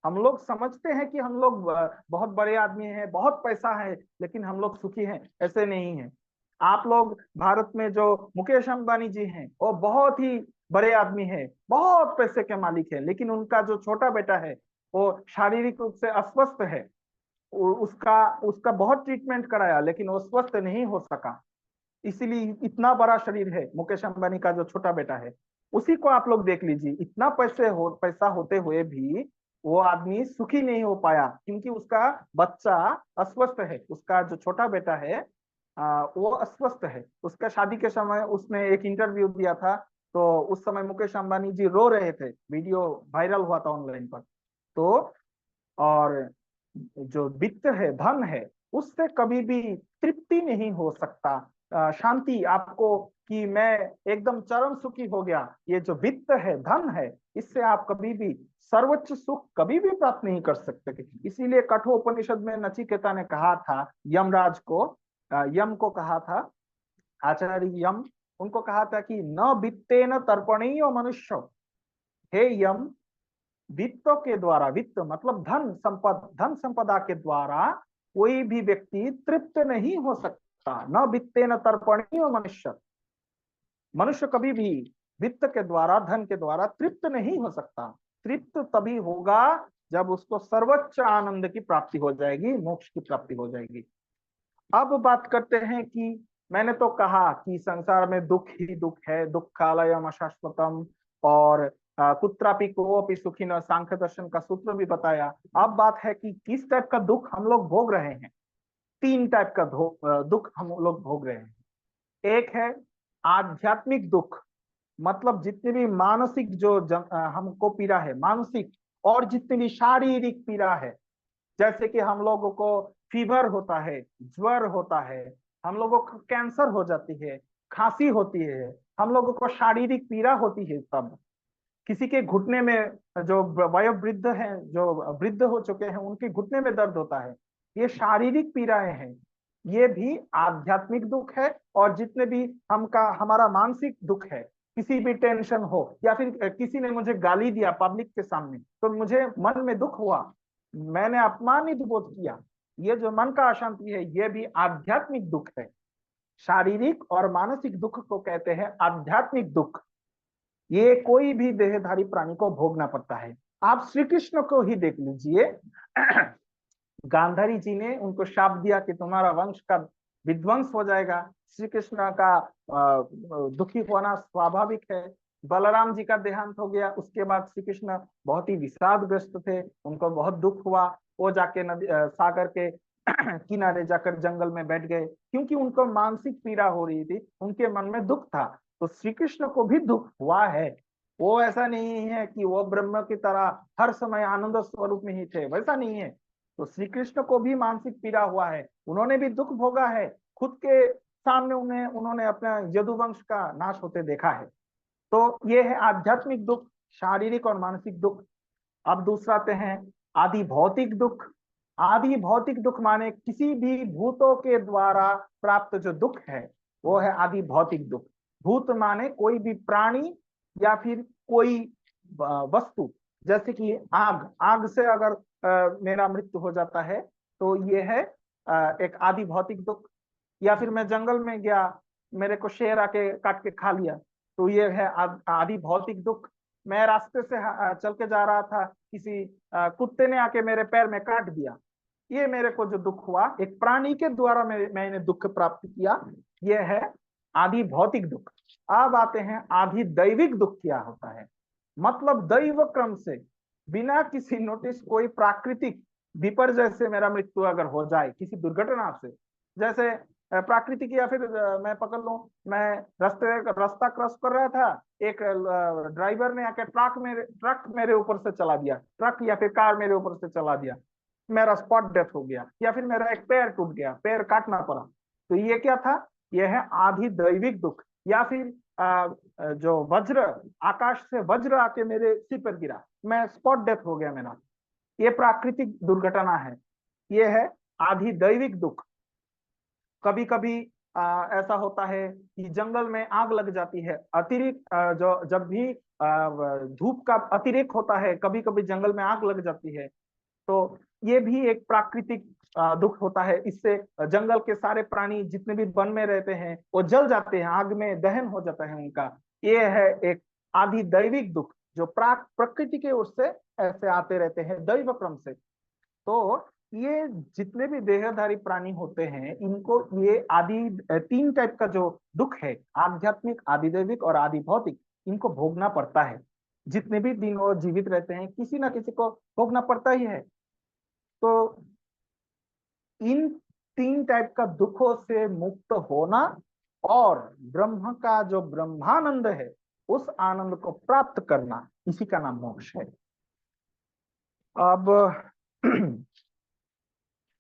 हम लोग समझते हैं कि हम लोग बहुत बड़े आदमी हैं, बहुत पैसा है, लेकिन हम लोग सुखी हैं, ऐसे नहीं है। आप लोग भारत में जो मुकेश अंबानी जी हैं वो बहुत ही बड़े आदमी है, बहुत पैसे के मालिक है, लेकिन उनका जो छोटा बेटा है वो शारीरिक रूप से अस्वस्थ है। उसका उसका बहुत ट्रीटमेंट कराया लेकिन वो स्वस्थ नहीं हो सका। इसीलिए इतना बड़ा शरीर है मुकेश अंबानी का जो छोटा बेटा है। उसी को आप लोग देख लीजिए, इतना पैसा होते हुए भी वो आदमी सुखी नहीं हो पाया, क्योंकि उसका बच्चा अस्वस्थ है। उसका जो छोटा बेटा है वो अस्वस्थ है। उसका शादी के समय उसने एक इंटरव्यू दिया था, तो उस समय मुकेश अंबानी जी रो रहे थे, वीडियो वायरल हुआ था ऑनलाइन पर। तो और जो वित्त है, धन है, उससे कभी भी तृप्ति नहीं हो सकता, शांति आपको कि मैं एकदम चरम सुखी हो गया। ये जो वित्त है, धन है, इससे आप कभी भी सर्वोच्च सुख कभी भी प्राप्त नहीं कर सकते। इसीलिए कठोपनिषद में नचिकेता ने कहा था यमराज को, यम को कहा था, आचार्य यम, उनको कहा था कि न वित्तेन तर्पणीय मनुष्य, हे यम, वित्तों के द्वारा, वित्त मतलब धन संपदा के द्वारा कोई भी व्यक्ति तृप्त नहीं हो सकता। न वित्तेन तर्पणीय मनुष्य, मनुष्य कभी भी वित्त के द्वारा, धन के द्वारा तृप्त नहीं हो सकता। तृप्त तभी होगा जब उसको सर्वोच्च आनंद की प्राप्ति हो जाएगी, मोक्ष की प्राप्ति हो जाएगी। अब बात करते हैं कि मैंने तो कहा कि संसार में दुख ही दुख है, दुखालयम अशाश्वतम, और कुत्रापि कोऽपि सुखिनः, सांख्य दर्शन का सूत्र भी बताया। अब बात है कि किस टाइप का दुख हम लोग भोग रहे हैं। 3 टाइप का दुख हम लोग भोग रहे हैं। एक है आध्यात्मिक दुख, मतलब जितनी भी मानसिक जो हमको पीड़ा है, मानसिक और जितनी भी शारीरिक पीड़ा है, जैसे कि हम लोगों को फीवर होता है, ज्वर होता है, हम लोगों को कैंसर हो जाती है, खांसी होती है, हम लोगों को शारीरिक पीड़ा होती है। तब किसी के घुटने में, जो वयोवृद्ध हैं, जो वृद्ध हो चुके हैं, उनके घुटने में दर्द होता है, ये शारीरिक पीड़ाएं हैं, ये भी आध्यात्मिक दुख है। और जितने भी हमारा मानसिक दुख है, किसी भी टेंशन हो, या फिर किसी ने मुझे गाली दिया पब्लिक के सामने तो मुझे मन में दुख हुआ, मैंने अपमानित बोध किया, ये जो मन का अशांति है ये भी आध्यात्मिक दुख है। शारीरिक और मानसिक दुख को कहते हैं आध्यात्मिक दुख। ये कोई भी देहधारी प्राणी को भोगना पड़ता है। आप श्री कृष्ण को ही देख लीजिए, गांधारी जी ने उनको शाप दिया कि तुम्हारा वंश का विध्वंस हो जाएगा। श्री कृष्ण का दुखी होना स्वाभाविक है। बलराम जी का देहांत हो गया, उसके बाद श्री कृष्ण बहुत ही विषादग्रस्त थे, उनको बहुत दुख हुआ। वो जाके नदी सागर के किनारे जाकर जंगल में बैठ गए, क्योंकि उनको मानसिक पीड़ा हो रही थी, उनके मन में दुख था। तो श्री कृष्ण को भी दुख हुआ है। वो ऐसा नहीं है कि वो ब्रह्म की तरह हर समय आनंद स्वरूप में ही थे, वैसा नहीं है। तो श्री कृष्ण को भी मानसिक पीड़ा हुआ है, उन्होंने भी दुख भोगा है, खुद के सामने उन्होंने अपना यदुवंश का नाश होते देखा है। तो ये है आध्यात्मिक दुख, शारीरिक और मानसिक दुख। अब दूसरा आते हैं आदि भौतिक दुख। आदि भौतिक दुख माने किसी भी भूतों के द्वारा प्राप्त जो दुख है वो है आदि भौतिक दुख। भूत माने कोई भी प्राणी या फिर कोई वस्तु, जैसे कि आग, आग से अगर मेरा मृत्यु हो जाता है तो ये है एक आदि भौतिक दुख। या फिर मैं जंगल में गया, मेरे को शेर आके काट के खा लिया, तो ये है आदि भौतिक दुख। मैं रास्ते से चल के जा रहा था, किसी कुत्ते ने आके मेरे पैर में काट दिया, ये मेरे को जो दुख हुआ, एक प्राणी के द्वारा मैंने दुख प्राप्त किया, ये है आदि भौतिक दुख। अब आते हैं आदि दैविक दुख क्या होता है। मतलब दैव क्रम से बिना किसी नोटिस कोई प्राकृतिक विपर्य से मेरा मृत्यु अगर हो जाए किसी दुर्घटना से, जैसे प्राकृतिक, या फिर मैं पकड़ लूं, मैं रास्ता क्रॉस कर रहा था, एक ड्राइवर ने आके ट्रक मेरे ऊपर से चला दिया, ट्रक या फिर कार मेरे ऊपर से चला दिया, मेरा स्पॉट डेथ हो गया, या फिर मेरा एक पैर टूट गया, पैर काटना पड़ा, तो ये क्या था, यह है आधि दैविक दुख। या फिर जो वज्र, आकाश से वज्र आके मेरे सिर पर गिरा, मैं स्पॉट डेथ हो गया मेरा, ये प्राकृतिक दुर्घटना है, ये है आधि दैविक दुख। कभी कभी ऐसा होता है कि जंगल में आग लग जाती है, अतिरिक्त जो जब भी धूप का अतिरेक होता है, कभी कभी जंगल में आग लग जाती है, तो ये भी एक प्राकृतिक दुख होता है। इससे जंगल के सारे प्राणी जितने भी वन में रहते हैं वो जल जाते हैं, आग में दहन हो जाता है उनका। ये है एक आदि दैविक दुख जो प्रकृति के ओर से ऐसे आते रहते हैं दैव क्रम से। तो ये जितने भी देहधारी प्राणी होते हैं, इनको ये आदि तीन टाइप का जो दुख है, आध्यात्मिक, आदिदैविक और आदि भौतिक, इनको भोगना पड़ता है। जितने भी दिन वो जीवित रहते हैं किसी ना किसी को भोगना पड़ता ही है। तो इन तीन टाइप का दुखों से मुक्त होना और ब्रह्म का जो ब्रह्मानंद है उस आनंद को प्राप्त करना, इसी का नाम मोक्ष है। अब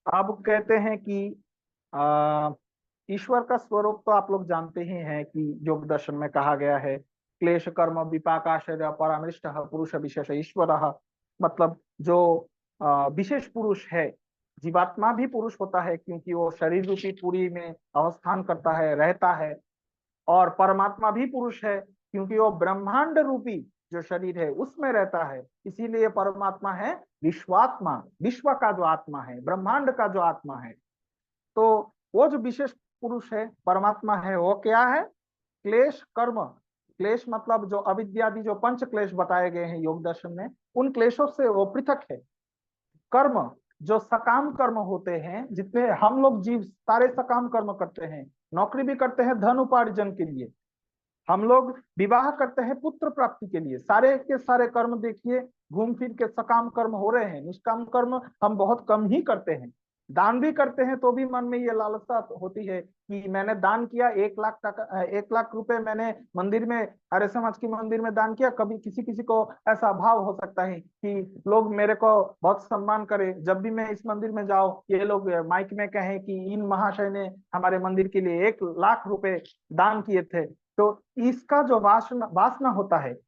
अब कहते हैं कि ईश्वर का स्वरूप तो आप लोग जानते ही हैं कि योग दर्शन में कहा गया है, क्लेश कर्म विपाकाशय परामृष्ट पुरुष विशेष ईश्वर। मतलब जो विशेष पुरुष है, जीवात्मा भी पुरुष होता है क्योंकि वो शरीर रूपी पुरी में अवस्थान करता है, रहता है, और परमात्मा भी पुरुष है क्योंकि वो ब्रह्मांड रूपी जो शरीर है उसमें रहता है, इसीलिए परमात्मा है विश्वात्मा, विश्व का जो आत्मा है, ब्रह्मांड का जो आत्मा है। तो वो जो विशेष पुरुष है, परमात्मा है, वो क्या है, क्लेश कर्म। क्लेश मतलब जो अविद्यादि जो पंच क्लेश बताए गए हैं योग दर्शन में, उन क्लेशों से वो पृथक है। कर्म जो सकाम कर्म होते हैं, जितने हम लोग जीव सारे सकाम कर्म करते हैं, नौकरी भी करते हैं धन उपार्जन के लिए, हम लोग विवाह करते हैं पुत्र प्राप्ति के लिए, सारे के सारे कर्म देखिए घूम फिर के सकाम कर्म हो रहे हैं, निष्काम कर्म हम बहुत कम ही करते हैं। दान भी करते हैं तो भी मन में ये लालसा होती है कि मैंने दान किया 1 लाख टका, 1 लाख रुपए मैंने मंदिर में, आर्य समाज की मंदिर में दान किया। कभी किसी किसी को ऐसा भाव हो सकता है कि लोग मेरे को बहुत सम्मान करे, जब भी मैं इस मंदिर में जाऊं ये लोग माइक में कहें कि इन महाशय ने हमारे मंदिर के लिए 1 लाख रुपए दान किए थे। तो इसका जो वासना होता है,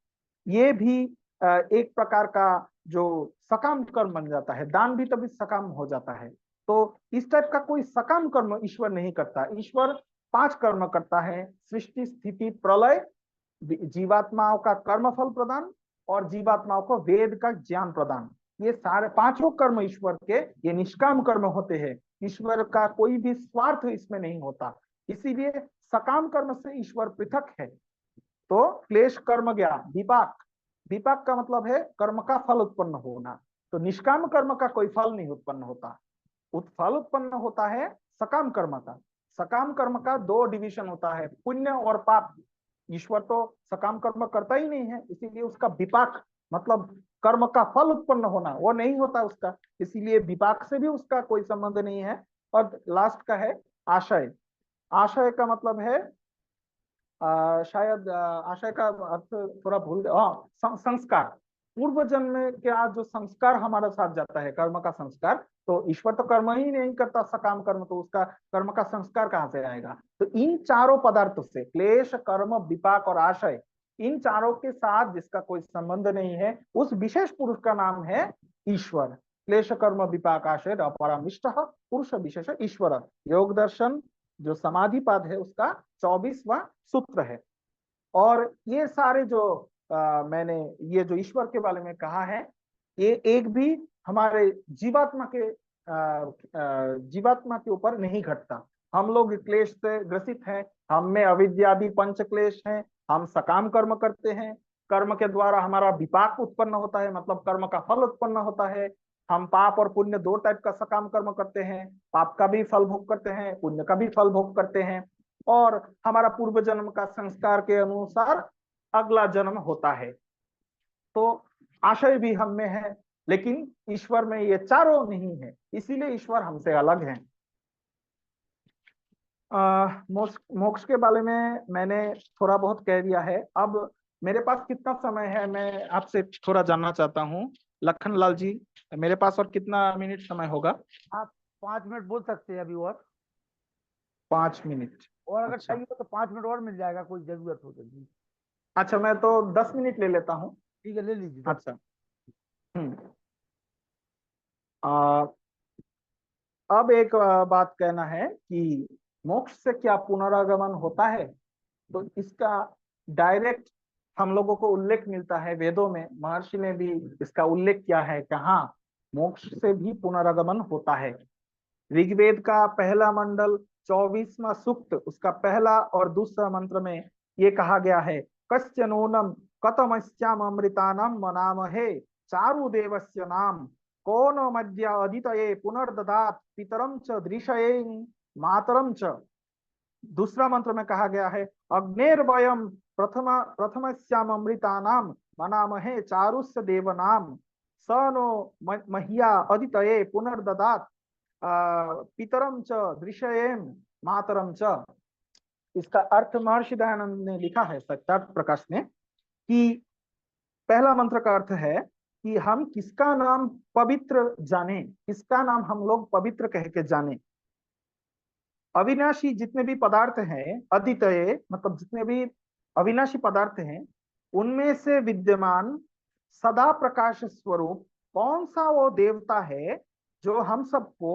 ये भी एक प्रकार का जो सकाम कर्म बन जाता है, दान भी तभी सकाम हो जाता है। तो इस टाइप का कोई सकाम कर्म ईश्वर नहीं करता। ईश्वर 5 कर्म करता है, सृष्टि स्थिति प्रलय, जीवात्माओं का कर्म फल प्रदान और जीवात्माओं को वेद का ज्ञान प्रदान। ये सारे 5 कर्म ईश्वर के ये निष्काम कर्म होते हैं। ईश्वर का कोई भी स्वार्थ इसमें नहीं होता, इसीलिए सकाम कर्म से ईश्वर पृथक है। तो क्लेश कर्म गया विपाक, विपाक का मतलब है कर्म का फल उत्पन्न होना। तो निष्काम कर्म का कोई फल नहीं उत्पन्न होता, फल उत्पन्न होता है सकाम कर्म का। सकाम कर्म का 2 डिवीजन होता है, पुण्य और पाप। ईश्वर तो सकाम कर्म करता ही नहीं है, इसीलिए उसका विपाक मतलब कर्म का फल उत्पन्न होना वो नहीं होता उसका, इसीलिए विपाक से भी उसका कोई संबंध नहीं है। और लास्ट का है आशय। आशय का मतलब है शायद आशय का अर्थ थोड़ा भूल, हाँ, संस्कार। पूर्व जन्म का जो संस्कार हमारा साथ जाता है, कर्म का संस्कार, तो ईश्वर तो कर्म ही नहीं करता सकाम कर्म, तो उसका कर्म का संस्कार कहाँ से आएगा। तो इन चारों पदार्थों से, क्लेश, कर्म, विपाक और आशय, इन चारों के साथ जिसका कोई संबंध नहीं है, उस विशेष पुरुष का नाम है ईश्वर। क्लेश, कर्म, विपाक, आशय अपरामिष्ट पुरुष विशेष ईश्वर। योग दर्शन जो समाधि पद है उसका 24वां सूत्र है। और ये सारे जो मैंने ये जो ईश्वर के बारे में कहा है, ये एक भी हमारे जीवात्मा के ऊपर नहीं घटता। हम लोग क्लेश से ग्रसित हैं, हम में अविद्यादि पंच क्लेश हैं, हम सकाम कर्म करते हैं, कर्म के द्वारा हमारा विपाक उत्पन्न होता है, मतलब कर्म का फल उत्पन्न होता है। हम पाप और पुण्य दो टाइप का सकाम कर्म करते हैं, पाप का भी फल भोग करते हैं, पुण्य का भी फल भोग करते हैं। और हमारा पूर्व जन्म का संस्कार के अनुसार अगला जन्म होता है। तो आशय भी हम में है, लेकिन ईश्वर में ये चारों नहीं है, इसीलिए ईश्वर हमसे अलग है। मोक्ष के बारे में मैंने थोड़ा बहुत कह दिया है। अब मेरे पास कितना समय है, मैं आपसे थोड़ा जानना चाहता हूँ। लखन लाल जी, मेरे पास और कितना मिनट समय होगा? आप 5 मिनट बोल सकते हैं अभी, और 5 मिनट। और अगर अच्छा, चाहिए तो 5 मिनट और मिल जाएगा, कोई जरूरत हो तो जी। अच्छा, मैं तो 10 मिनट ले लेता हूँ। ठीक है, ले लीजिए। अच्छा। आ, अब एक बात कहना है कि मोक्ष से क्या पुनरागमन होता है, तो इसका डायरेक्ट हम लोगों को उल्लेख मिलता है वेदों में। महर्षि ने भी इसका उल्लेख किया है, कहाँ मोक्ष से भी पुनरागमन होता है। ऋग्वेद का पहला मंडल 24वां सूक्त, उसका पहला और दूसरा मंत्र में ये कहा गया है, कश्चनोनम कतमस्याम अमृतानम मनामहे चारु देवस्य नाम कौन मध्य अदितये पुनर्ददात पितरम च दृशये मातरम च। दूसरा मंत्र में कहा गया है, अग्नेर्वयम प्रथमस्याम अमृतानाम मनामहे चारुस्य देवनाम स नो मह्या अदितये पुनर्ददात पितरम च दृशयेम मातरम च। इसका अर्थ महर्षि दयानंद ने लिखा है सत्यार्थ प्रकाश ने, कि पहला मंत्र का अर्थ है कि हम किसका नाम पवित्र जाने, किसका नाम हम लोग पवित्र कह के जाने। अविनाशी जितने भी पदार्थ हैं, अद्वितीय मतलब जितने भी अविनाशी पदार्थ हैं, उनमें से विद्यमान सदा प्रकाश स्वरूप कौन सा वो देवता है जो हम सबको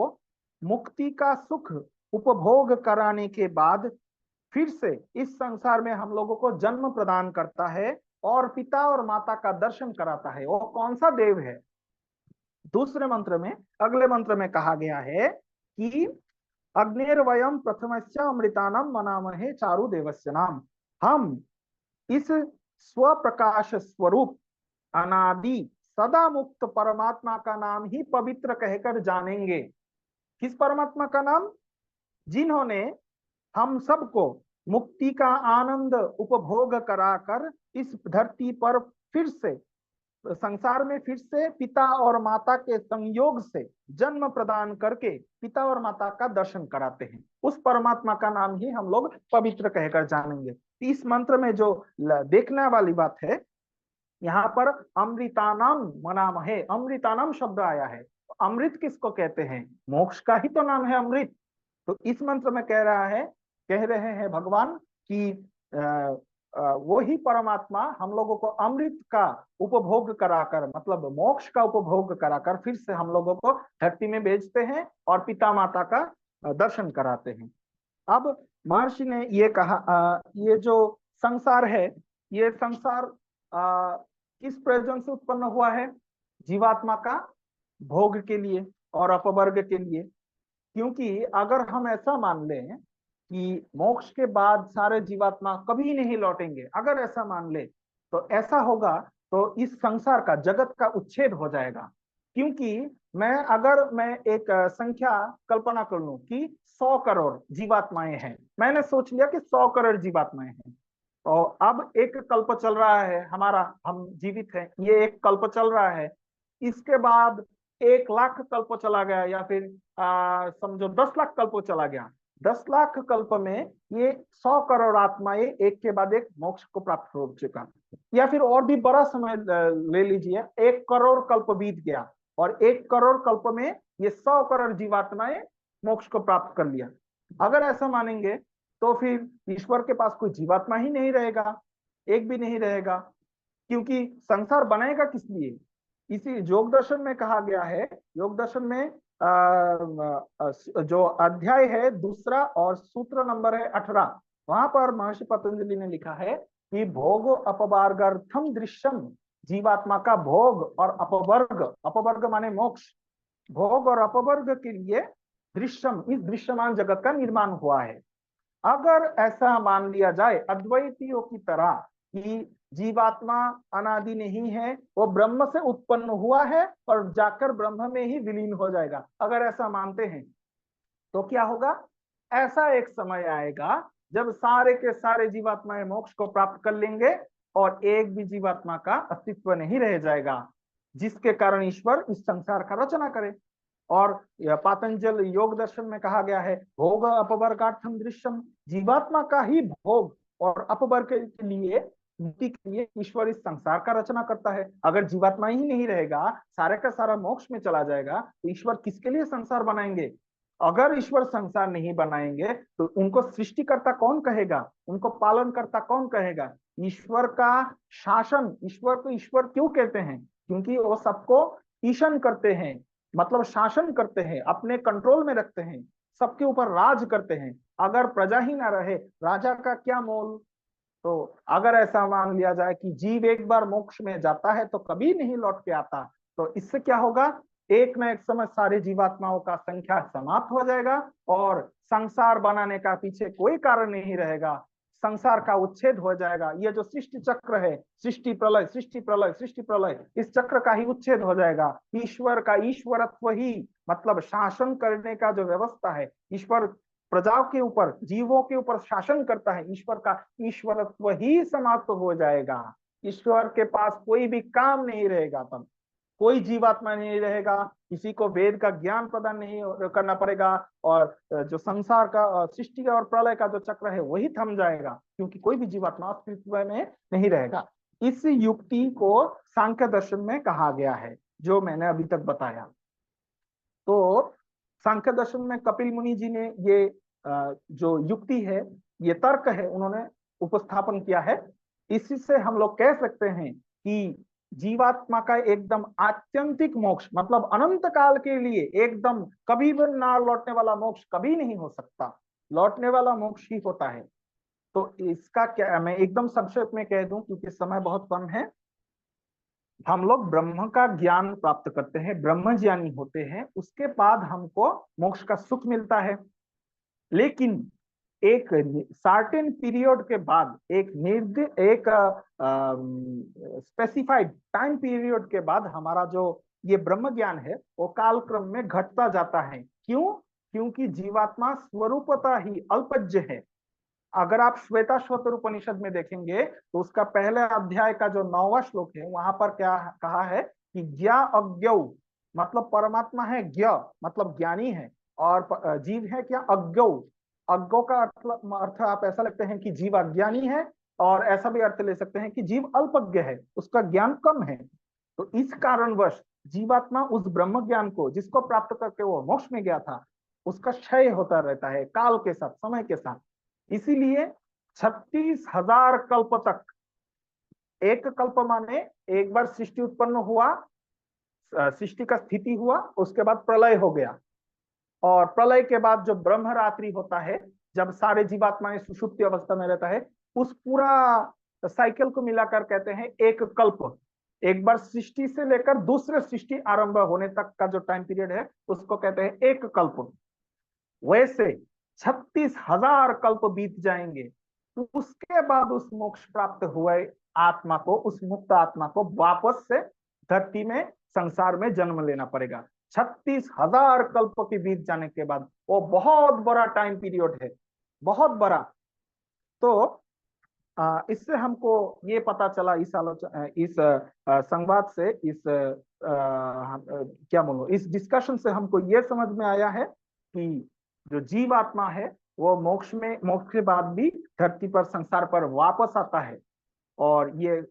मुक्ति का सुख उपभोग कराने के बाद फिर से इस संसार में हम लोगों को जन्म प्रदान करता है और पिता और माता का दर्शन कराता है, वो कौन सा देव है। दूसरे मंत्र में, अगले मंत्र में कहा गया है कि अग्निर्वयम प्रथमस्य अमृतानम मनामहे चारु देवस्य नाम। हम इस स्वप्रकाश स्वरूप अनादि सदा मुक्त परमात्मा का नाम ही पवित्र कहकर जानेंगे। किस परमात्मा का नाम? जिन्होंने हम सबको मुक्ति का आनंद उपभोग कराकर इस धरती पर फिर से, संसार में फिर से पिता और माता के संयोग से जन्म प्रदान करके पिता और माता का दर्शन कराते हैं, उस परमात्मा का नाम ही हम लोग पवित्र कहकर जानेंगे। इस मंत्र में जो देखने वाली बात है, यहाँ पर अमृतानाम मनामहे, अमृतानाम शब्द आया है। अमृत किसको कहते हैं? मोक्ष का ही तो नाम है अमृत। तो इस मंत्र में कह रहे हैं भगवान कि वही परमात्मा हम लोगों को अमृत का उपभोग कराकर, मतलब मोक्ष का उपभोग कराकर फिर से हम लोगों को धरती में भेजते हैं और पिता माता का दर्शन कराते हैं। अब महर्षि ने ये कहा, ये जो संसार है, ये संसार किस प्रयोजन से उत्पन्न हुआ है? जीवात्मा का भोग के लिए और अपवर्ग के लिए। क्योंकि अगर हम ऐसा मान लें कि मोक्ष के बाद सारे जीवात्मा कभी नहीं लौटेंगे, अगर ऐसा मान ले तो ऐसा होगा तो इस संसार का, जगत का उच्छेद हो जाएगा। क्योंकि अगर मैं एक संख्या कल्पना कर लूं कि 100 करोड़ जीवात्माएं हैं, मैंने सोच लिया कि 100 करोड़ जीवात्माएं हैं, और अब एक कल्प चल रहा है हमारा, हम जीवित हैं, ये एक कल्प चल रहा है। इसके बाद 1 लाख कल्प चला गया, या फिर समझो 10 लाख कल्प चला गया। 10 लाख कल्प में ये 100 करोड़ आत्माएं एक के बाद एक मोक्ष को प्राप्त हो चुका। या फिर और भी बड़ा समय ले लीजिए, 1 करोड़ कल्प बीत गया और 1 करोड़ कल्प में ये 100 करोड़ जीवात्माएं मोक्ष को प्राप्त कर लिया। अगर ऐसा मानेंगे तो फिर ईश्वर के पास कोई जीवात्मा ही नहीं रहेगा, एक भी नहीं रहेगा, क्योंकि संसार बनाएगा किस लिए? इसी योग दर्शन में कहा गया है, योग दर्शन में जो अध्याय है दूसरा और सूत्र नंबर है 18, वहां पर महर्षि पतंजलि ने लिखा है कि भोग अपवर्गार्थम दृश्यम, जीवात्मा का भोग और अपवर्ग, अपवर्ग माने मोक्ष, भोग और अपवर्ग के लिए दृश्यम, इस दृश्यमान जगत का निर्माण हुआ है। अगर ऐसा मान लिया जाए अद्वैतियों की तरह कि जीवात्मा अनादि नहीं है, वो ब्रह्म से उत्पन्न हुआ है और जाकर ब्रह्म में ही विलीन हो जाएगा, अगर ऐसा मानते हैं तो क्या होगा? ऐसा एक समय आएगा जब सारे के सारे जीवात्माएं मोक्ष को प्राप्त कर लेंगे और एक भी जीवात्मा का अस्तित्व नहीं रह जाएगा, जिसके कारण ईश्वर इस संसार का रचना करे। और पातंजल योग दर्शन में कहा गया है भोग अपवर्गार्थम दृश्यम, जीवात्मा का ही भोग और अपवर्ग के लिए, मुक्ति के लिए ईश्वर इस संसार का रचना करता है। अगर जीवात्मा ही नहीं रहेगा, सारे का सारा मोक्ष में चला जाएगा, तो ईश्वर किसके लिए संसार बनाएंगे? अगर ईश्वर संसार नहीं बनाएंगे तो उनको सृष्टिकर्ता कौन कहेगा, उनको पालनकर्ता कौन कहेगा? ईश्वर का शासन, ईश्वर को ईश्वर क्यों कहते हैं? क्योंकि वो सबको ईशन करते हैं, मतलब शासन करते हैं, अपने कंट्रोल में रखते हैं, सबके ऊपर राज करते हैं। अगर प्रजा ही ना रहे, राजा का क्या मोल? तो अगर ऐसा मान लिया जाए कि जीव एक बार मोक्ष में जाता है तो कभी नहीं लौट के आता, तो इससे क्या होगा? एक न एक समय सारे जीवात्माओं का संख्या समाप्त हो जाएगा और संसार बनाने का पीछे कोई कारण नहीं रहेगा, संसार का उच्छेद हो जाएगा। ये जो सृष्टि चक्र है, सृष्टि प्रलय सृष्टि प्रलय सृष्टि प्रलय, इस चक्र का ही उच्छेद हो जाएगा। ईश्वर का ईश्वरत्व ही, मतलब शासन करने का जो व्यवस्था है, ईश्वर प्रजाओं के ऊपर, जीवों के ऊपर शासन करता है, ईश्वर का ईश्वरत्व ही समाप्त हो जाएगा। ईश्वर के पास कोई भी काम नहीं रहेगा, तब कोई जीवात्मा नहीं रहेगा, किसी को वेद का ज्ञान प्रदान नहीं करना पड़ेगा और जो संसार का सृष्टि और प्रलय का जो चक्र है वही थम जाएगा, क्योंकि कोई भी जीवात्मा अस्तित्व में नहीं रहेगा। इस युक्ति को सांख्य दर्शन में कहा गया है, जो मैंने अभी तक बताया। तो सांख्य दर्शन में कपिल मुनि जी ने ये जो युक्ति है, ये तर्क है, उन्होंने उपस्थापन किया है। इसी से हम लोग कह सकते हैं कि जीवात्मा का एकदम आत्यंतिक मोक्ष, मतलब अनंत काल के लिए एकदम कभी भी ना लौटने वाला मोक्ष कभी नहीं हो सकता, लौटने वाला मोक्ष ही होता है। तो इसका क्या, मैं एकदम संक्षेप में कह दूं क्योंकि समय बहुत कम है। हम लोग ब्रह्म का ज्ञान प्राप्त करते हैं, ब्रह्म ज्ञानी होते हैं, उसके बाद हमको मोक्ष का सुख मिलता है। लेकिन एक सर्टेन पीरियड के बाद, एक स्पेसिफाइड टाइम पीरियड के बाद हमारा जो ये ब्रह्म ज्ञान है वो कालक्रम में घटता जाता है। क्यों? क्योंकि जीवात्मा स्वरूपतः ही अल्पज्य है। अगर आप श्वेताश्वतर उपनिषद में देखेंगे तो उसका पहले अध्याय का जो 9वां श्लोक है, वहां पर क्या कहा है कि ज्ञा अज्ञौ, मतलब परमात्मा है ज्ञ, मतलब ज्ञानी है, और जीव है क्या? अज्ञौ। अज्ञौ का अर्थ आप ऐसा लगते हैं कि जीव अज्ञानी है, और ऐसा भी अर्थ ले सकते हैं कि जीव अल्पज्ञ है, उसका ज्ञान कम है। तो इस कारणवश जीवात्मा उस ब्रह्म ज्ञान को, जिसको प्राप्त करके वो मोक्ष में गया था, उसका क्षय होता रहता है काल के साथ, समय के साथ। इसीलिए 36,000 कल्प तक, एक कल्प माने एक बार सृष्टि उत्पन्न हुआ, सृष्टि का स्थिति हुआ, उसके बाद प्रलय हो गया, और प्रलय के बाद जो ब्रह्म रात्रि होता है, जब सारे जीवात्माएं सुषुप्ति अवस्था में रहता है, उस पूरा साइकिल को मिलाकर कहते हैं एक कल्प। एक बार सृष्टि से लेकर दूसरे सृष्टि आरंभ होने तक का जो टाइम पीरियड है उसको कहते हैं एक कल्प। वैसे 36,000 कल्प बीत जाएंगे, तो उसके बाद उस मोक्ष प्राप्त हुए आत्मा को, उस मुक्त आत्मा को वापस से धरती में, संसार में जन्म लेना पड़ेगा। 36,000 कल्प के बीत जाने के बाद, वो बहुत बड़ा टाइम पीरियड है, बहुत बड़ा। तो इससे हमको ये पता चला, इस संवाद से, क्या बोलूं, इस डिस्कशन से हमको ये समझ में आया है कि जो जीवात्मा है वो मोक्ष के बाद भी धरती पर, संसार पर वापस आता है। और ये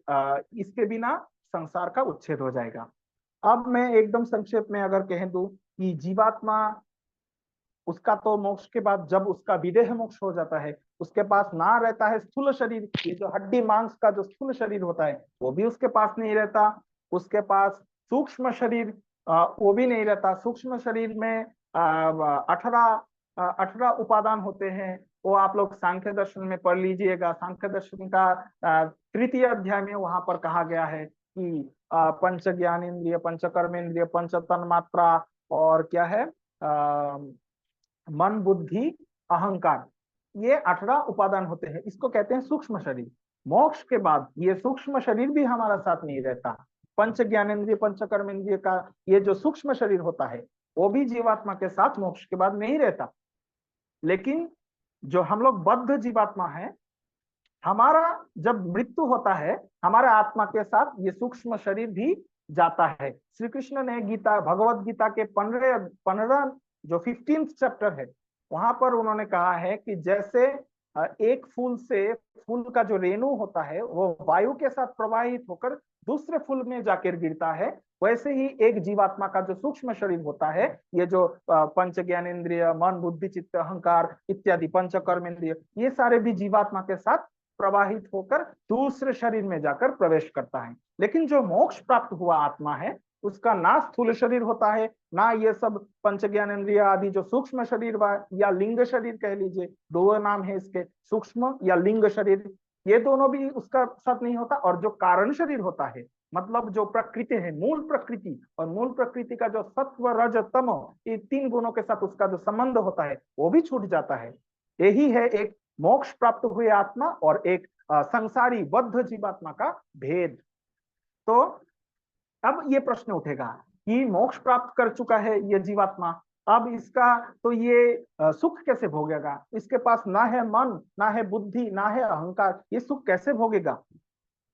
इसके बिना संसार का उच्छेद हो जाएगा। अब मैं एकदम संक्षेप में अगर कह दूं कि जीवात्मा, उसका तो मोक्ष के बाद जब उसका विदेह मोक्ष हो जाता है, उसके पास ना रहता है स्थूल शरीर, ये जो हड्डी मांस का जो स्थूल शरीर होता है वो भी उसके पास नहीं रहता। उसके पास सूक्ष्म शरीर वो भी नहीं रहता। सूक्ष्म शरीर में 18 उपादान होते हैं। वो आप लोग सांख्य दर्शन में पढ़ लीजिएगा। सांख्य दर्शन का तृतीय अध्याय में वहां पर कहा गया है कि पंच ज्ञानेन्द्रिय, पंच कर्मेंद्रिय, पंच तन्मात्रा, और क्या है, मन, बुद्धि, अहंकार, ये 18 उपादान होते हैं। इसको कहते हैं सूक्ष्म शरीर। मोक्ष के बाद ये सूक्ष्म शरीर भी हमारा साथ नहीं रहता। पंच ज्ञानेन्द्रिय, पंच कर्मेंद्रिय का ये जो सूक्ष्म शरीर होता है वो भी जीवात्मा के साथ मोक्ष के बाद नहीं रहता। लेकिन जो हम लोग बद्ध जीवात्मा है, हमारा जब मृत्यु होता है, हमारे आत्मा के साथ ये सूक्ष्म शरीर भी जाता है। श्री कृष्ण ने गीता, भगवत गीता के 15 जो 15th चैप्टर है, वहां पर उन्होंने कहा है कि जैसे एक फूल से, फूल का जो रेणु होता है वो वायु के साथ प्रवाहित होकर दूसरे फूल में जाकर गिरता है, वैसे ही एक जीवात्मा का जो सूक्ष्म शरीर होता है, ये जो पंच ज्ञानेन्द्रिय, मन, बुद्धि, चित्त, अहंकार इत्यादि पंच कर्मेंद्रिय, ये सारे भी जीवात्मा के साथ प्रवाहित होकर दूसरे शरीर में जाकर प्रवेश करता है। लेकिन जो मोक्ष प्राप्त हुआ आत्मा है, उसका ना स्थूल शरीर होता है, ना ये सब पंच ज्ञानेन्द्रिय आदि जो सूक्ष्म शरीर या लिंग शरीर कह लीजिए, दो नाम है इसके, सूक्ष्म या लिंग शरीर, ये दोनों भी उसका साथ नहीं होता। और जो कारण शरीर होता है, मतलब जो प्रकृति है, मूल प्रकृति, और मूल प्रकृति का जो सत्व, रज, तम, ये 3 गुणों के साथ उसका जो संबंध होता है वो भी छूट जाता है। यही है एक मोक्ष प्राप्त हुए आत्मा और एक संसारी बद्ध जीवात्मा का भेद। तो अब ये प्रश्न उठेगा कि मोक्ष प्राप्त कर चुका है ये जीवात्मा, अब इसका तो ये सुख कैसे भोगेगा? इसके पास ना है मन, ना है बुद्धि, ना है अहंकार, ये सुख कैसे भोगेगा?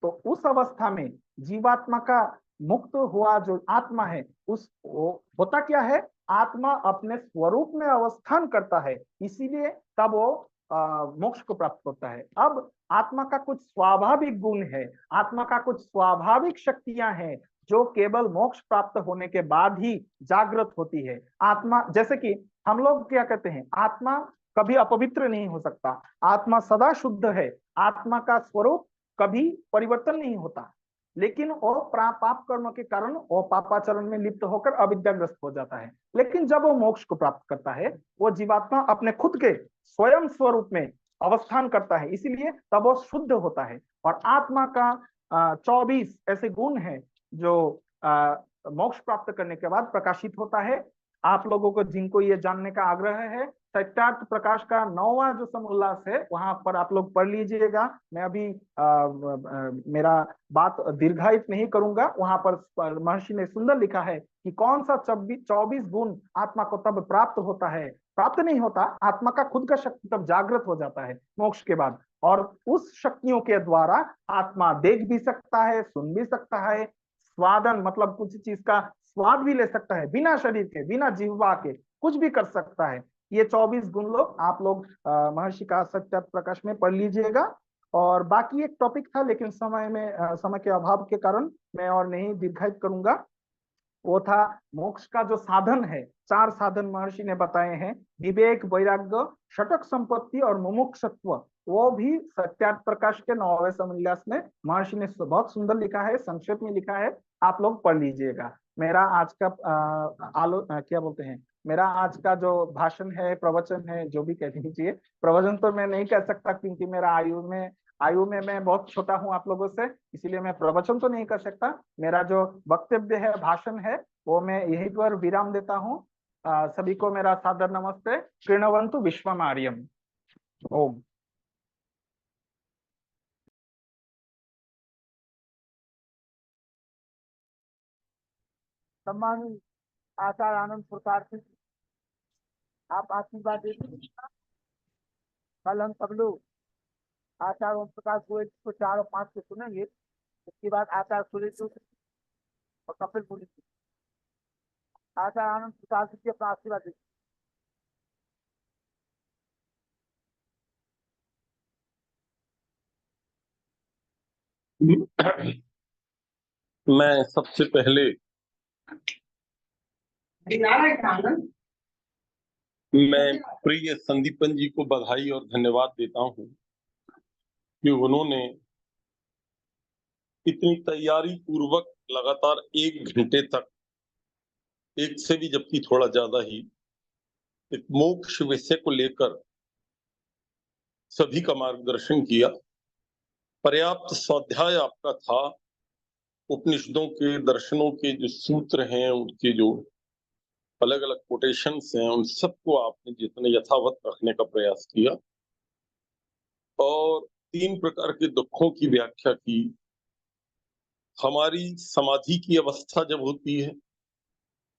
तो उस अवस्था में जीवात्मा का मुक्त हुआ जो आत्मा है, होता क्या है, आत्मा अपने स्वरूप में अवस्थान करता है, इसीलिए तब वो मोक्ष को प्राप्त करता है। अब आत्मा का कुछ स्वाभाविक गुण है, आत्मा का कुछ स्वाभाविक शक्तियां हैं जो केवल मोक्ष प्राप्त होने के बाद ही जागृत होती है। आत्मा, जैसे कि हम लोग क्या कहते हैं, आत्मा कभी अपवित्र नहीं हो सकता, आत्मा सदा शुद्ध है, आत्मा का स्वरूप कभी परिवर्तन नहीं होता। लेकिन वो पाप कर्म के कारण वो पापाचरण में लिप्त होकर अविद्याग्रस्त हो जाता है। लेकिन जब वो मोक्ष को प्राप्त करता है, वो जीवात्मा अपने खुद के स्वयं स्वरूप में अवस्थान करता है, इसीलिए तब वो शुद्ध होता है। और आत्मा का 24 ऐसे गुण है जो मोक्ष प्राप्त करने के बाद प्रकाशित होता है। आप लोगों को जिनको ये जानने का आग्रह है, सत्यार्थ प्रकाश का 9वां जो समोल्लास है, वहां पर आप लोग पढ़ लीजिएगा। मैं अभी मेरा बात दीर्घायित नहीं करूंगा। वहां पर महर्षि ने सुंदर लिखा है कि कौन सा 24 गुण आत्मा को तब प्राप्त होता है। प्राप्त नहीं होता, आत्मा का खुद का शक्ति तब जागृत हो जाता है मोक्ष के बाद, और उस शक्तियों के द्वारा आत्मा देख भी सकता है, सुन भी सकता है, स्वादन मतलब कुछ चीज का स्वाद भी ले सकता है, बिना शरीर के, बिना जिह्वा के कुछ भी कर सकता है। ये 24 गुण लोग आप लोग महर्षि का सत्यार्थ प्रकाश में पढ़ लीजिएगा। और बाकी एक टॉपिक था, लेकिन समय के अभाव के कारण मैं और नहीं दीर्घायित करूंगा। वो था मोक्ष का जो साधन है, 4 साधन महर्षि ने बताए हैं, विवेक, वैराग्य, षटक संपत्ति और मुमुक्षुत्व। वो भी सत्यार्थ प्रकाश के 9वें समोल्लास में महर्षि ने बहुत सुंदर लिखा है, संक्षेप में लिखा है, आप लोग पढ़ लीजिएगा। मेरा आज का क्या बोलते हैं, मेरा आज का जो भाषण है, प्रवचन है, जो भी कह लीजिए, प्रवचन तो मैं नहीं कह सकता क्योंकि मेरा आयु में मैं बहुत छोटा हूं आप लोगों से, इसीलिए मैं प्रवचन तो नहीं कर सकता। मेरा जो वक्तव्य है, भाषण है, वो मैं यहीं पर विराम देता हूँ। सभी को मेरा सादर नमस्ते। कृणवन्तु विश्वम आर्यम। ओम। सम्मानित आचार्य आनंद प्रसाद जी, आप आशीर्वाद दे दीजिए। कल हम सब लोग आचार्य ओम प्रकाश गोयल को 4 और 5 से सुनेंगे। इसके बाद आचार्य सुरेश जोशी और कपिल मुनि जी। आचार्य आनंद प्रसाद जी अपना आशीर्वाद दीजिए। मैं सबसे पहले मैं प्रिय संदीपन जी को बधाई और धन्यवाद देता हूं कि उन्होंने इतनी तैयारी पूर्वक लगातार 1 घंटे तक, एक से भी जबकि थोड़ा ज्यादा ही, एक मोक्ष विषय को लेकर सभी का मार्गदर्शन किया। पर्याप्त स्वाध्याय आपका था। उपनिषदों के, दर्शनों के जो सूत्र हैं, उनके जो अलग अलग कोटेशंस हैं, उन सबको आपने जितने यथावत रखने का प्रयास किया और 3 प्रकार के दुखों की व्याख्या की। हमारी समाधि की अवस्था जब होती है,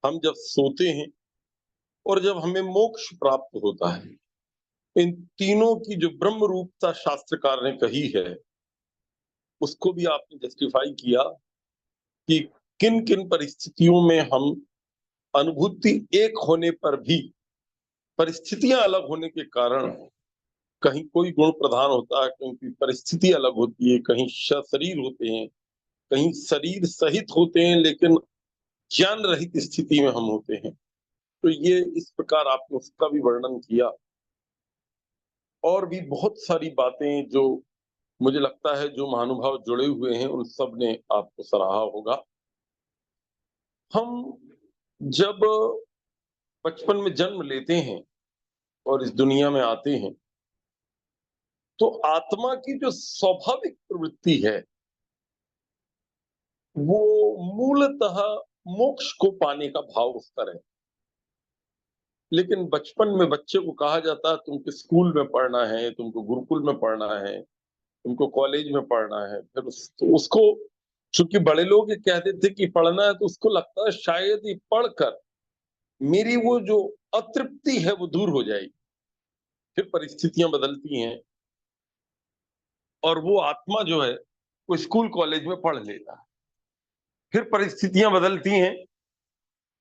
हम जब सोते हैं और जब हमें मोक्ष प्राप्त होता है, इन तीनों की जो ब्रह्म रूपता शास्त्रकार ने कही है, उसको भी आपने जस्टिफाई किया कि किन किन परिस्थितियों में हम अनुभूति एक होने पर भी परिस्थितियां अलग होने के कारण कहीं कोई गुण प्रधान होता है, क्योंकि परिस्थिति अलग होती है, कहीं शरीर होते हैं, कहीं शरीर सहित होते हैं, लेकिन ज्ञान रहित स्थिति में हम होते हैं। तो ये इस प्रकार आपने उसका भी वर्णन किया और भी बहुत सारी बातें जो मुझे लगता है जो महानुभाव जुड़े हुए हैं उन सब ने आपको सराहा होगा। हम जब बचपन में जन्म लेते हैं और इस दुनिया में आते हैं, तो आत्मा की जो स्वाभाविक प्रवृत्ति है वो मूलतः मोक्ष को पाने का भाव उसका रहता है। लेकिन बचपन में बच्चे को कहा जाता है तुमको स्कूल में पढ़ना है, तुमको गुरुकुल में पढ़ना है, तुमको कॉलेज में पढ़ना है। फिर तो उसको, चूंकि बड़े लोग ये कहते थे कि पढ़ना है, तो उसको लगता है शायद ये पढ़कर मेरी वो जो अतृप्ति है वो दूर हो जाएगी। फिर परिस्थितियां बदलती हैं और वो आत्मा जो है वो स्कूल कॉलेज में पढ़ लेता है। फिर परिस्थितियां बदलती हैं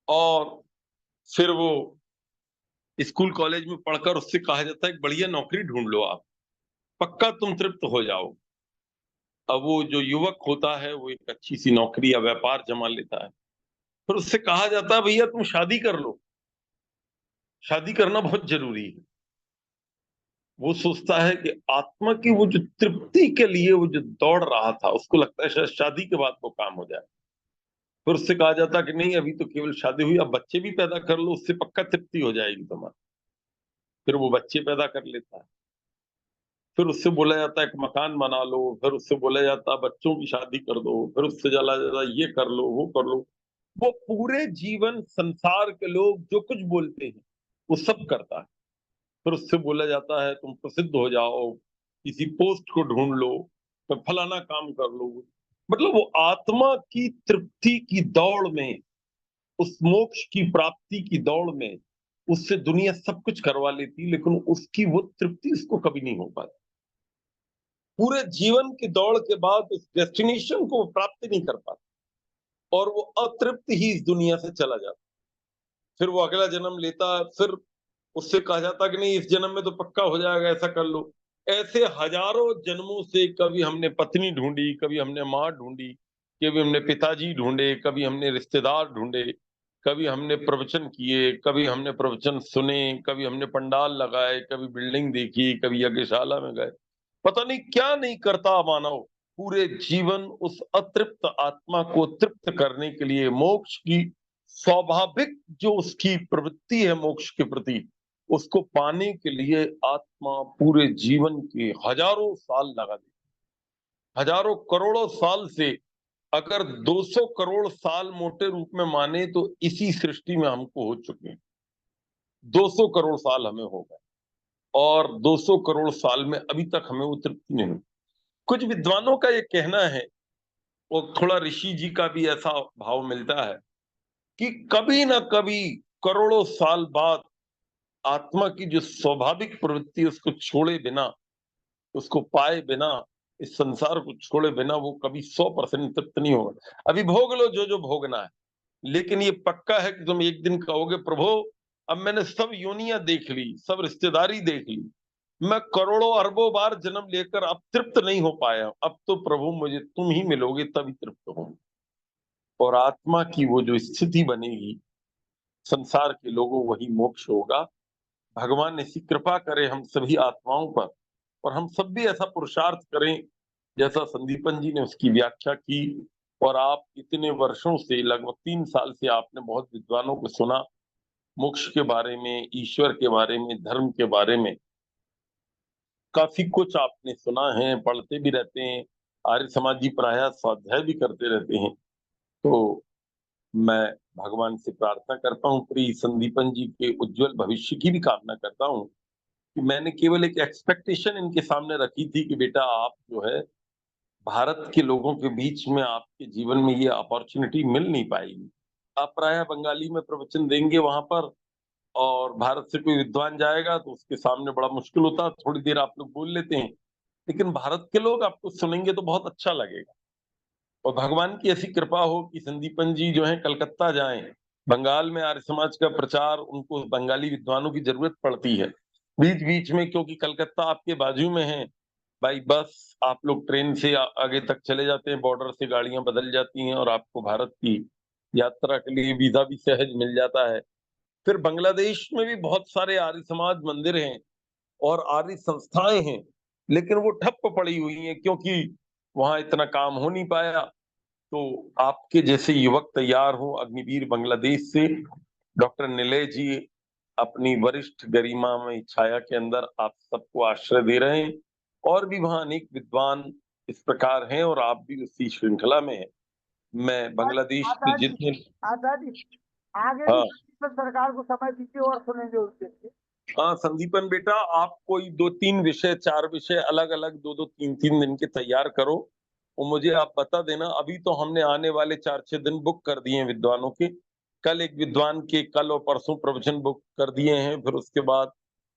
और फिर वो स्कूल कॉलेज में पढ़कर उससे कहा जाता है एक बढ़िया नौकरी ढूंढ लो, आप पक्का तुम तृप्त हो जाओ। अब वो जो युवक होता है वो एक अच्छी सी नौकरी या व्यापार जमा लेता है, फिर उससे कहा जाता है भैया तुम शादी कर लो, शादी करना बहुत जरूरी है। वो सोचता है कि आत्मा की वो जो तृप्ति के लिए वो जो दौड़ रहा था, उसको लगता है शायद शादी के बाद वो काम हो जाए। फिर उससे कहा जाता है कि नहीं, अभी तो केवल शादी हुई, अब बच्चे भी पैदा कर लो, उससे पक्का तृप्ति हो जाएगी तुम्हारी। फिर वो बच्चे पैदा कर लेता है। फिर उससे बोला जाता है एक मकान बना लो, फिर उससे बोला जाता है बच्चों की शादी कर दो, फिर उससे चला जाता है ये कर लो वो कर लो। वो पूरे जीवन संसार के लोग जो कुछ बोलते हैं वो सब करता है। फिर उससे बोला जाता है तुम प्रसिद्ध हो जाओ, किसी पोस्ट को ढूंढ लो, फिर फलाना काम कर लो। मतलब वो आत्मा की तृप्ति की दौड़ में, उस मोक्ष की प्राप्ति की दौड़ में उससे दुनिया सब कुछ करवा लेती, लेकिन उसकी वो तृप्ति उसको कभी नहीं हो पाती। पूरे जीवन की दौड़ के बाद उस डेस्टिनेशन को प्राप्त नहीं कर पाता और वो अतृप्त ही इस दुनिया से चला जाता। फिर वो अगला जन्म लेता है, फिर उससे कहा जाता कि नहीं इस जन्म में तो पक्का हो जाएगा, ऐसा कर लो। ऐसे हजारों जन्मों से कभी हमने पत्नी ढूंढी, कभी हमने माँ ढूंढी, कभी हमने पिताजी ढूंढे, कभी हमने रिश्तेदार ढूंढे, कभी हमने प्रवचन किए, कभी हमने प्रवचन सुने, कभी हमने पंडाल लगाए, कभी बिल्डिंग देखी, कभी यज्ञशाला में गए, पता नहीं क्या नहीं करता मानव पूरे जीवन उस अतृप्त आत्मा को तृप्त करने के लिए। मोक्ष की स्वाभाविक जो उसकी प्रवृत्ति है मोक्ष के प्रति, उसको पाने के लिए आत्मा पूरे जीवन के हजारों साल लगा देती, हजारों करोड़ों साल से। अगर 200 करोड़ साल मोटे रूप में माने तो इसी सृष्टि में हमको हो चुके हैं। 200 करोड़ साल हमें हो गए और 200 करोड़ साल में अभी तक हमें वो तृप्ति नहीं हुई। कुछ विद्वानों का ये कहना है, वो थोड़ा ऋषि जी का भी ऐसा भाव मिलता है कि कभी ना कभी करोड़ों साल बाद आत्मा की जो स्वाभाविक प्रवृत्ति उसको छोड़े बिना, उसको पाए बिना, इस संसार को छोड़े बिना वो कभी 100% तृप्त नहीं होगा। अभी भोग लो जो जो भोगना है, लेकिन ये पक्का है कि तुम एक दिन कहोगे प्रभु अब मैंने सब योनियां देख ली, सब रिश्तेदारी देख ली, मैं करोड़ों अरबों बार जन्म लेकर अब तृप्त नहीं हो पाया, अब तो प्रभु मुझे तुम ही मिलोगे तभी तृप्त हूँ। और आत्मा की वो जो स्थिति बनेगी संसार के लोगों, वही मोक्ष होगा। भगवान ऐसी कृपा करे हम सभी आत्माओं पर, और हम सब भी ऐसा पुरुषार्थ करें जैसा संदीपन जी ने उसकी व्याख्या की। और आप इतने वर्षों से, लगभग 3 साल से आपने बहुत विद्वानों को सुना, मोक्ष के बारे में, ईश्वर के बारे में, धर्म के बारे में काफी कुछ आपने सुना है, पढ़ते भी रहते हैं, आर्य समाजी प्रायः स्वाध्याय भी करते रहते हैं। तो मैं भगवान से प्रार्थना करता हूँ, प्रिय संदीपन जी के उज्जवल भविष्य की भी कामना करता हूँ कि मैंने केवल एक एक्सपेक्टेशन इनके सामने रखी थी कि बेटा आप जो है भारत के लोगों के बीच में, आपके जीवन में ये अपॉर्चुनिटी मिल नहीं पाएगी। आप प्रायः बंगाली में प्रवचन देंगे वहां पर, और भारत से कोई विद्वान जाएगा तो उसके सामने बड़ा मुश्किल होता है, थोड़ी देर आप लोग बोल लेते हैं, लेकिन भारत के लोग आपको सुनेंगे तो बहुत अच्छा लगेगा। और भगवान की ऐसी कृपा हो कि संदीपन जी जो है कलकत्ता जाएं, बंगाल में आर्य समाज का प्रचार, उनको बंगाली विद्वानों की जरूरत पड़ती है बीच बीच में, क्योंकि कलकत्ता आपके बाजू में है। बाई बस आप लोग ट्रेन से आगे तक चले जाते हैं, बॉर्डर से गाड़ियां बदल जाती हैं और आपको भारत की यात्रा के लिए वीजा भी सहज मिल जाता है। फिर बांग्लादेश में भी बहुत सारे आर्य समाज मंदिर हैं और आर्य संस्थाएं हैं, लेकिन वो ठप्प पड़ी हुई हैं क्योंकि वहां इतना काम हो नहीं पाया। तो आपके जैसे युवक तैयार हो, अग्निवीर बांग्लादेश से डॉक्टर निलय जी अपनी वरिष्ठ गरिमामय छाया के अंदर आप सबको आश्रय दे रहे हैं, और भी वहां अनेक विद्वान इस प्रकार हैं और आप भी उसी श्रृंखला में हैं। मैं बांग्लादेश के जितने, आचार्य जी आगे भी हाँ सरकार को समय दीजिए और सुनेंगे उसके। हाँ संदीपन बेटा, आप कोई 2-3 विषय, 4 विषय अलग अलग 2-2 3-3 दिन के तैयार करो और मुझे आप बता देना। अभी तो हमने आने वाले 4-6 दिन बुक कर दिए हैं विद्वानों के। कल एक विद्वान के, कल और परसों प्रवचन बुक कर दिए हैं, फिर उसके बाद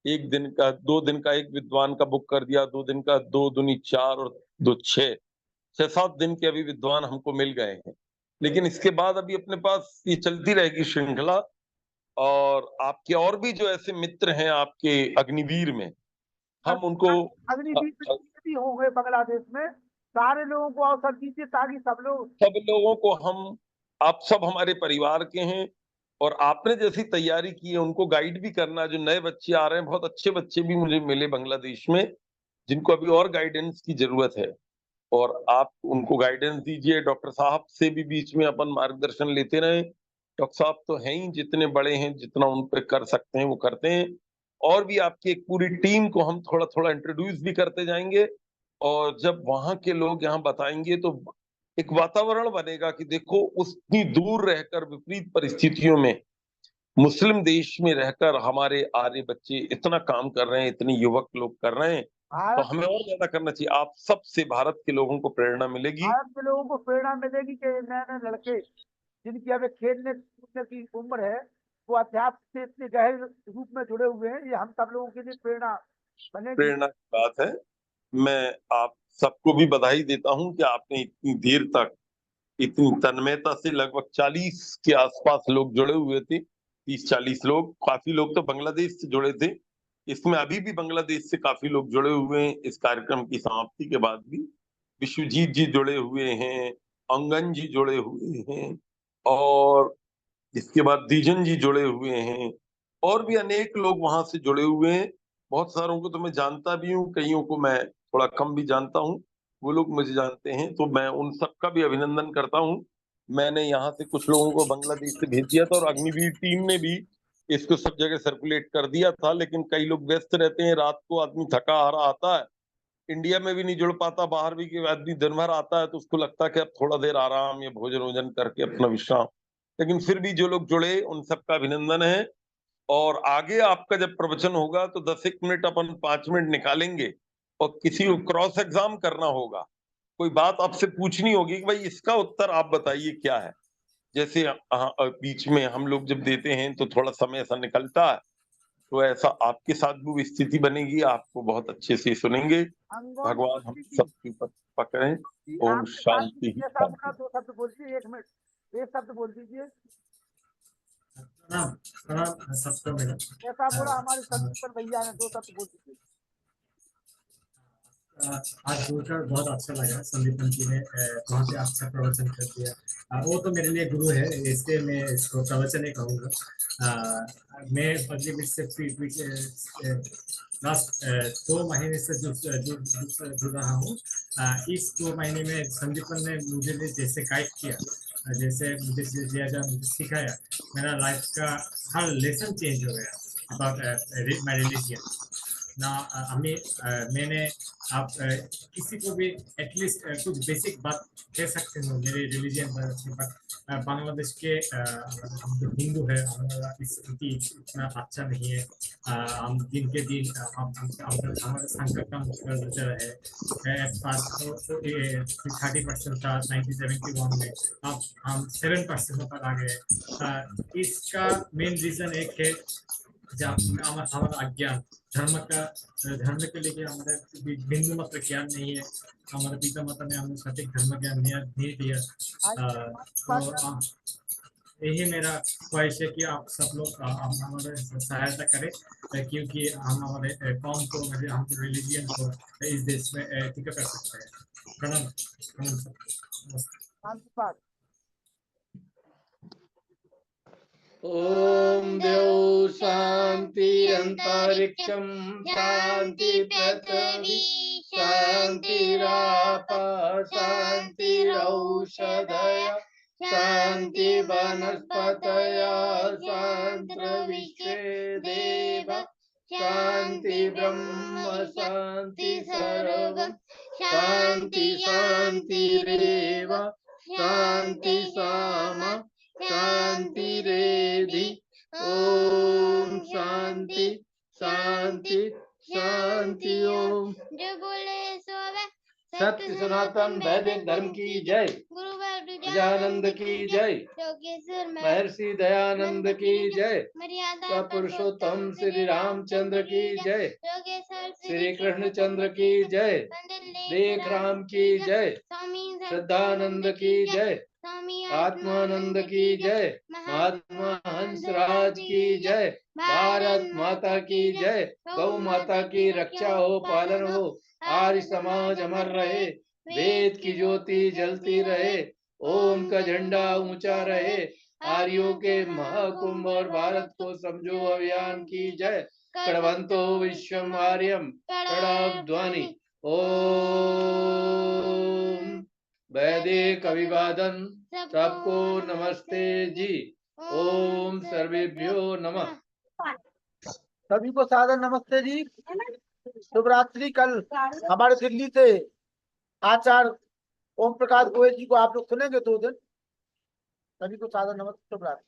1 दिन का, 2 दिन का एक विद्वान का बुक कर दिया, 2 दिन का, 2 दूनी 4 और 2 6, 6-7 दिन के अभी विद्वान हमको मिल गए हैं। लेकिन इसके बाद अभी अपने पास ये चलती रहेगी श्रृंखला। और आपके और भी जो ऐसे मित्र हैं आपके अग्निवीर में, हम उनको अग्निवीर भी होंगे बांग्लादेश में, सारे लोगों को अवसर दीजिए ताकि सब लोग, सब लोगों को हम, आप सब हमारे परिवार के हैं और आपने जैसी तैयारी की है उनको गाइड भी करना। जो नए बच्चे आ रहे हैं, बहुत अच्छे बच्चे भी मुझे मिले बांग्लादेश में जिनको अभी और गाइडेंस की जरूरत है, और आप उनको गाइडेंस दीजिए। डॉक्टर साहब से भी बीच में अपन मार्गदर्शन लेते रहे। डॉक्टर साहब तो हैं ही, जितने बड़े हैं, जितना उन पे कर सकते हैं वो करते हैं। और भी आपकी एक पूरी टीम को हम थोड़ा थोड़ा इंट्रोड्यूस भी करते जाएंगे, और जब वहां के लोग यहाँ बताएंगे तो एक वातावरण बनेगा कि देखो, उतनी दूर रहकर, विपरीत परिस्थितियों में, मुस्लिम देश में रहकर हमारे आर्य बच्चे इतना काम कर रहे हैं, इतने युवक लोग कर रहे हैं, तो हमें और ज्यादा करना चाहिए। आप सबसे भारत के लोगों को प्रेरणा मिलेगी। भारत के लोगों को प्रेरणा मिलेगी कि नए नए लड़के जिनकी अभी खेलने कूदने की उम्र है, वो अध्यात्म से इतने गहरे रूप में जुड़े हुए हैं, ये हम सब लोगों के लिए प्रेरणा बनेगी। प्रेरणा की बात है। मैं आप सबको भी बधाई देता हूं कि आपने इतनी देर तक, इतनी तन्मयता से, लगभग 40 के आसपास लोग जुड़े हुए थे, 30-40 लोग। काफी लोग तो बांग्लादेश से जुड़े थे, इसमें अभी भी बांग्लादेश से काफी लोग जुड़े हुए हैं। इस कार्यक्रम की समाप्ति के बाद भी विश्वजीत जी जुड़े हुए हैं, अंगन जी जुड़े हुए हैं, और इसके बाद दीजन जी जुड़े हुए हैं, और भी अनेक लोग वहां से जुड़े हुए हैं। बहुत सारों को तो मैं जानता भी हूँ, कईयों को मैं थोड़ा कम भी जानता हूँ, वो लोग मुझे जानते हैं, तो मैं उन सबका भी अभिनंदन करता हूँ। मैंने यहाँ से कुछ लोगों को बांग्लादेश से भेज दिया था, और अग्निवीर टीम ने भी इसको सब जगह सर्कुलेट कर दिया था, लेकिन कई लोग व्यस्त रहते हैं, रात को आदमी थका हारा आता है, इंडिया में भी नहीं जुड़ पाता, बाहर भी के आदमी दिन भर आता है तो उसको लगता है कि अब थोड़ा देर आराम या भोजन वोजन करके अपना विश्राम। लेकिन फिर भी जो लोग जुड़े उन सबका अभिनंदन है। और आगे आपका जब प्रवचन होगा तो 10-1 मिनट अपन 5 मिनट निकालेंगे, और किसी को क्रॉस एग्जाम करना होगा, कोई बात आपसे पूछनी होगी कि भाई इसका उत्तर आप बताइए क्या है। जैसे बीच में हम लोग जब देते हैं तो थोड़ा समय ऐसा निकलता है, तो ऐसा आपके साथ भी वो स्थिति बनेगी, आपको बहुत अच्छे से सुनेंगे। अंगों भगवान हम जी, सबके ऊपर पकड़े। ओम आपके साथ शांति ही जैसा शांति। बोला 2 शब्द बोलिए, 1 मिनट 1 शब्द बोल दीजिए। प्रणाम प्रणाम सबको मेरा। जैसा बोला हमारे संदीपन भैया ने 2 शब्द बोल दीजिए। आज जुड़कर बहुत अच्छा लगा। संदीपन जी ने बहुत ही अच्छा प्रवचन कर दिया। वो तो मेरे लिए गुरु है, इसलिए मैं इसको प्रवचन ही कहूँगा। मैं अगली वीक से लास्ट 2 महीने से जुड़ रहा हूँ। इस 2 महीने में संदीपन ने मुझे जैसे गाइड किया, जैसे मुझे दिया गया, मुझे सिखाया, मेरा लाइफ का हर लेसन चेंज हो गया अबाउट माय रिलीजियन ना। मैंने आप किसी को भी एटलीस्ट कुछ बेसिक बात कह सकते हो मेरे रिलीजन पर। बांग्लादेश के हम जो हिंदू है, हमारा स्थिति इतना अच्छा नहीं है। हम दिन के दिन हमारा संकट कम होता है। 30% था 1971 में, अब हम 7% पर आ गए। इसका मेन रीजन एक है हमारा अज्ञान। धर्म के लिए हमारे बिंदु मात्र ज्ञान नहीं है। हमारे पिता माता ने हमें सटीक धर्म ज्ञान नहीं दिया। तो यही मेरा ख्वाहिश है कि आप सब लोग हमारे सहायता करें, क्योंकि हम हमारे कौम को, हमारे रिलीजियन को इस देश में टिका कर सकते हैं। प्रणाम सर। ओम देव शांति अंतरिक्षम शांति पृथ्वी शांतिराप शांतिरौषधय शांति वनस्पतय शांतिर्विश्वे देव शांति ब्रह्म शांति सर्वं शांति शांतिरेव शांति सामा शांति रेधि। ओम शांति शांति शांति। ओम जो बोले सो सत्य सनातन वैदिक धर्म की जय। गुरु गजानंद की जय। महर्षि दयानंद की जय। मर्यादा पुरुषोत्तम श्री रामचंद्र की जय। श्री कृष्ण चंद्र की जय। देख राम की जय। श्रद्धानंद की जय। आत्मानंद की जय। महात्मा हंसराज की जय। भारत माता की जय। गौ माता की रक्षा हो, पालन हो, आर्य समाज अमर रहे, वेद की ज्योति जलती रहे, ओम का झंडा ऊंचा रहे, आर्यों के महाकुंभ और भारत को समझो अभियान की जय। कड़वंतो विश्वम आर्यम कड़ाध्वनि। ओम वैदिक अभिवादन सबको नमस्ते जी। ओम सर्वेभ्यो नमः। सभी को सादर नमस्ते जी, शुभ रात्रि। कल हमारे दिल्ली से आचार्य ओम प्रकाश गोयल जी को आप लोग सुनेंगे 2 दिन। सभी को सादर नमस्ते, शुभ रात्रि।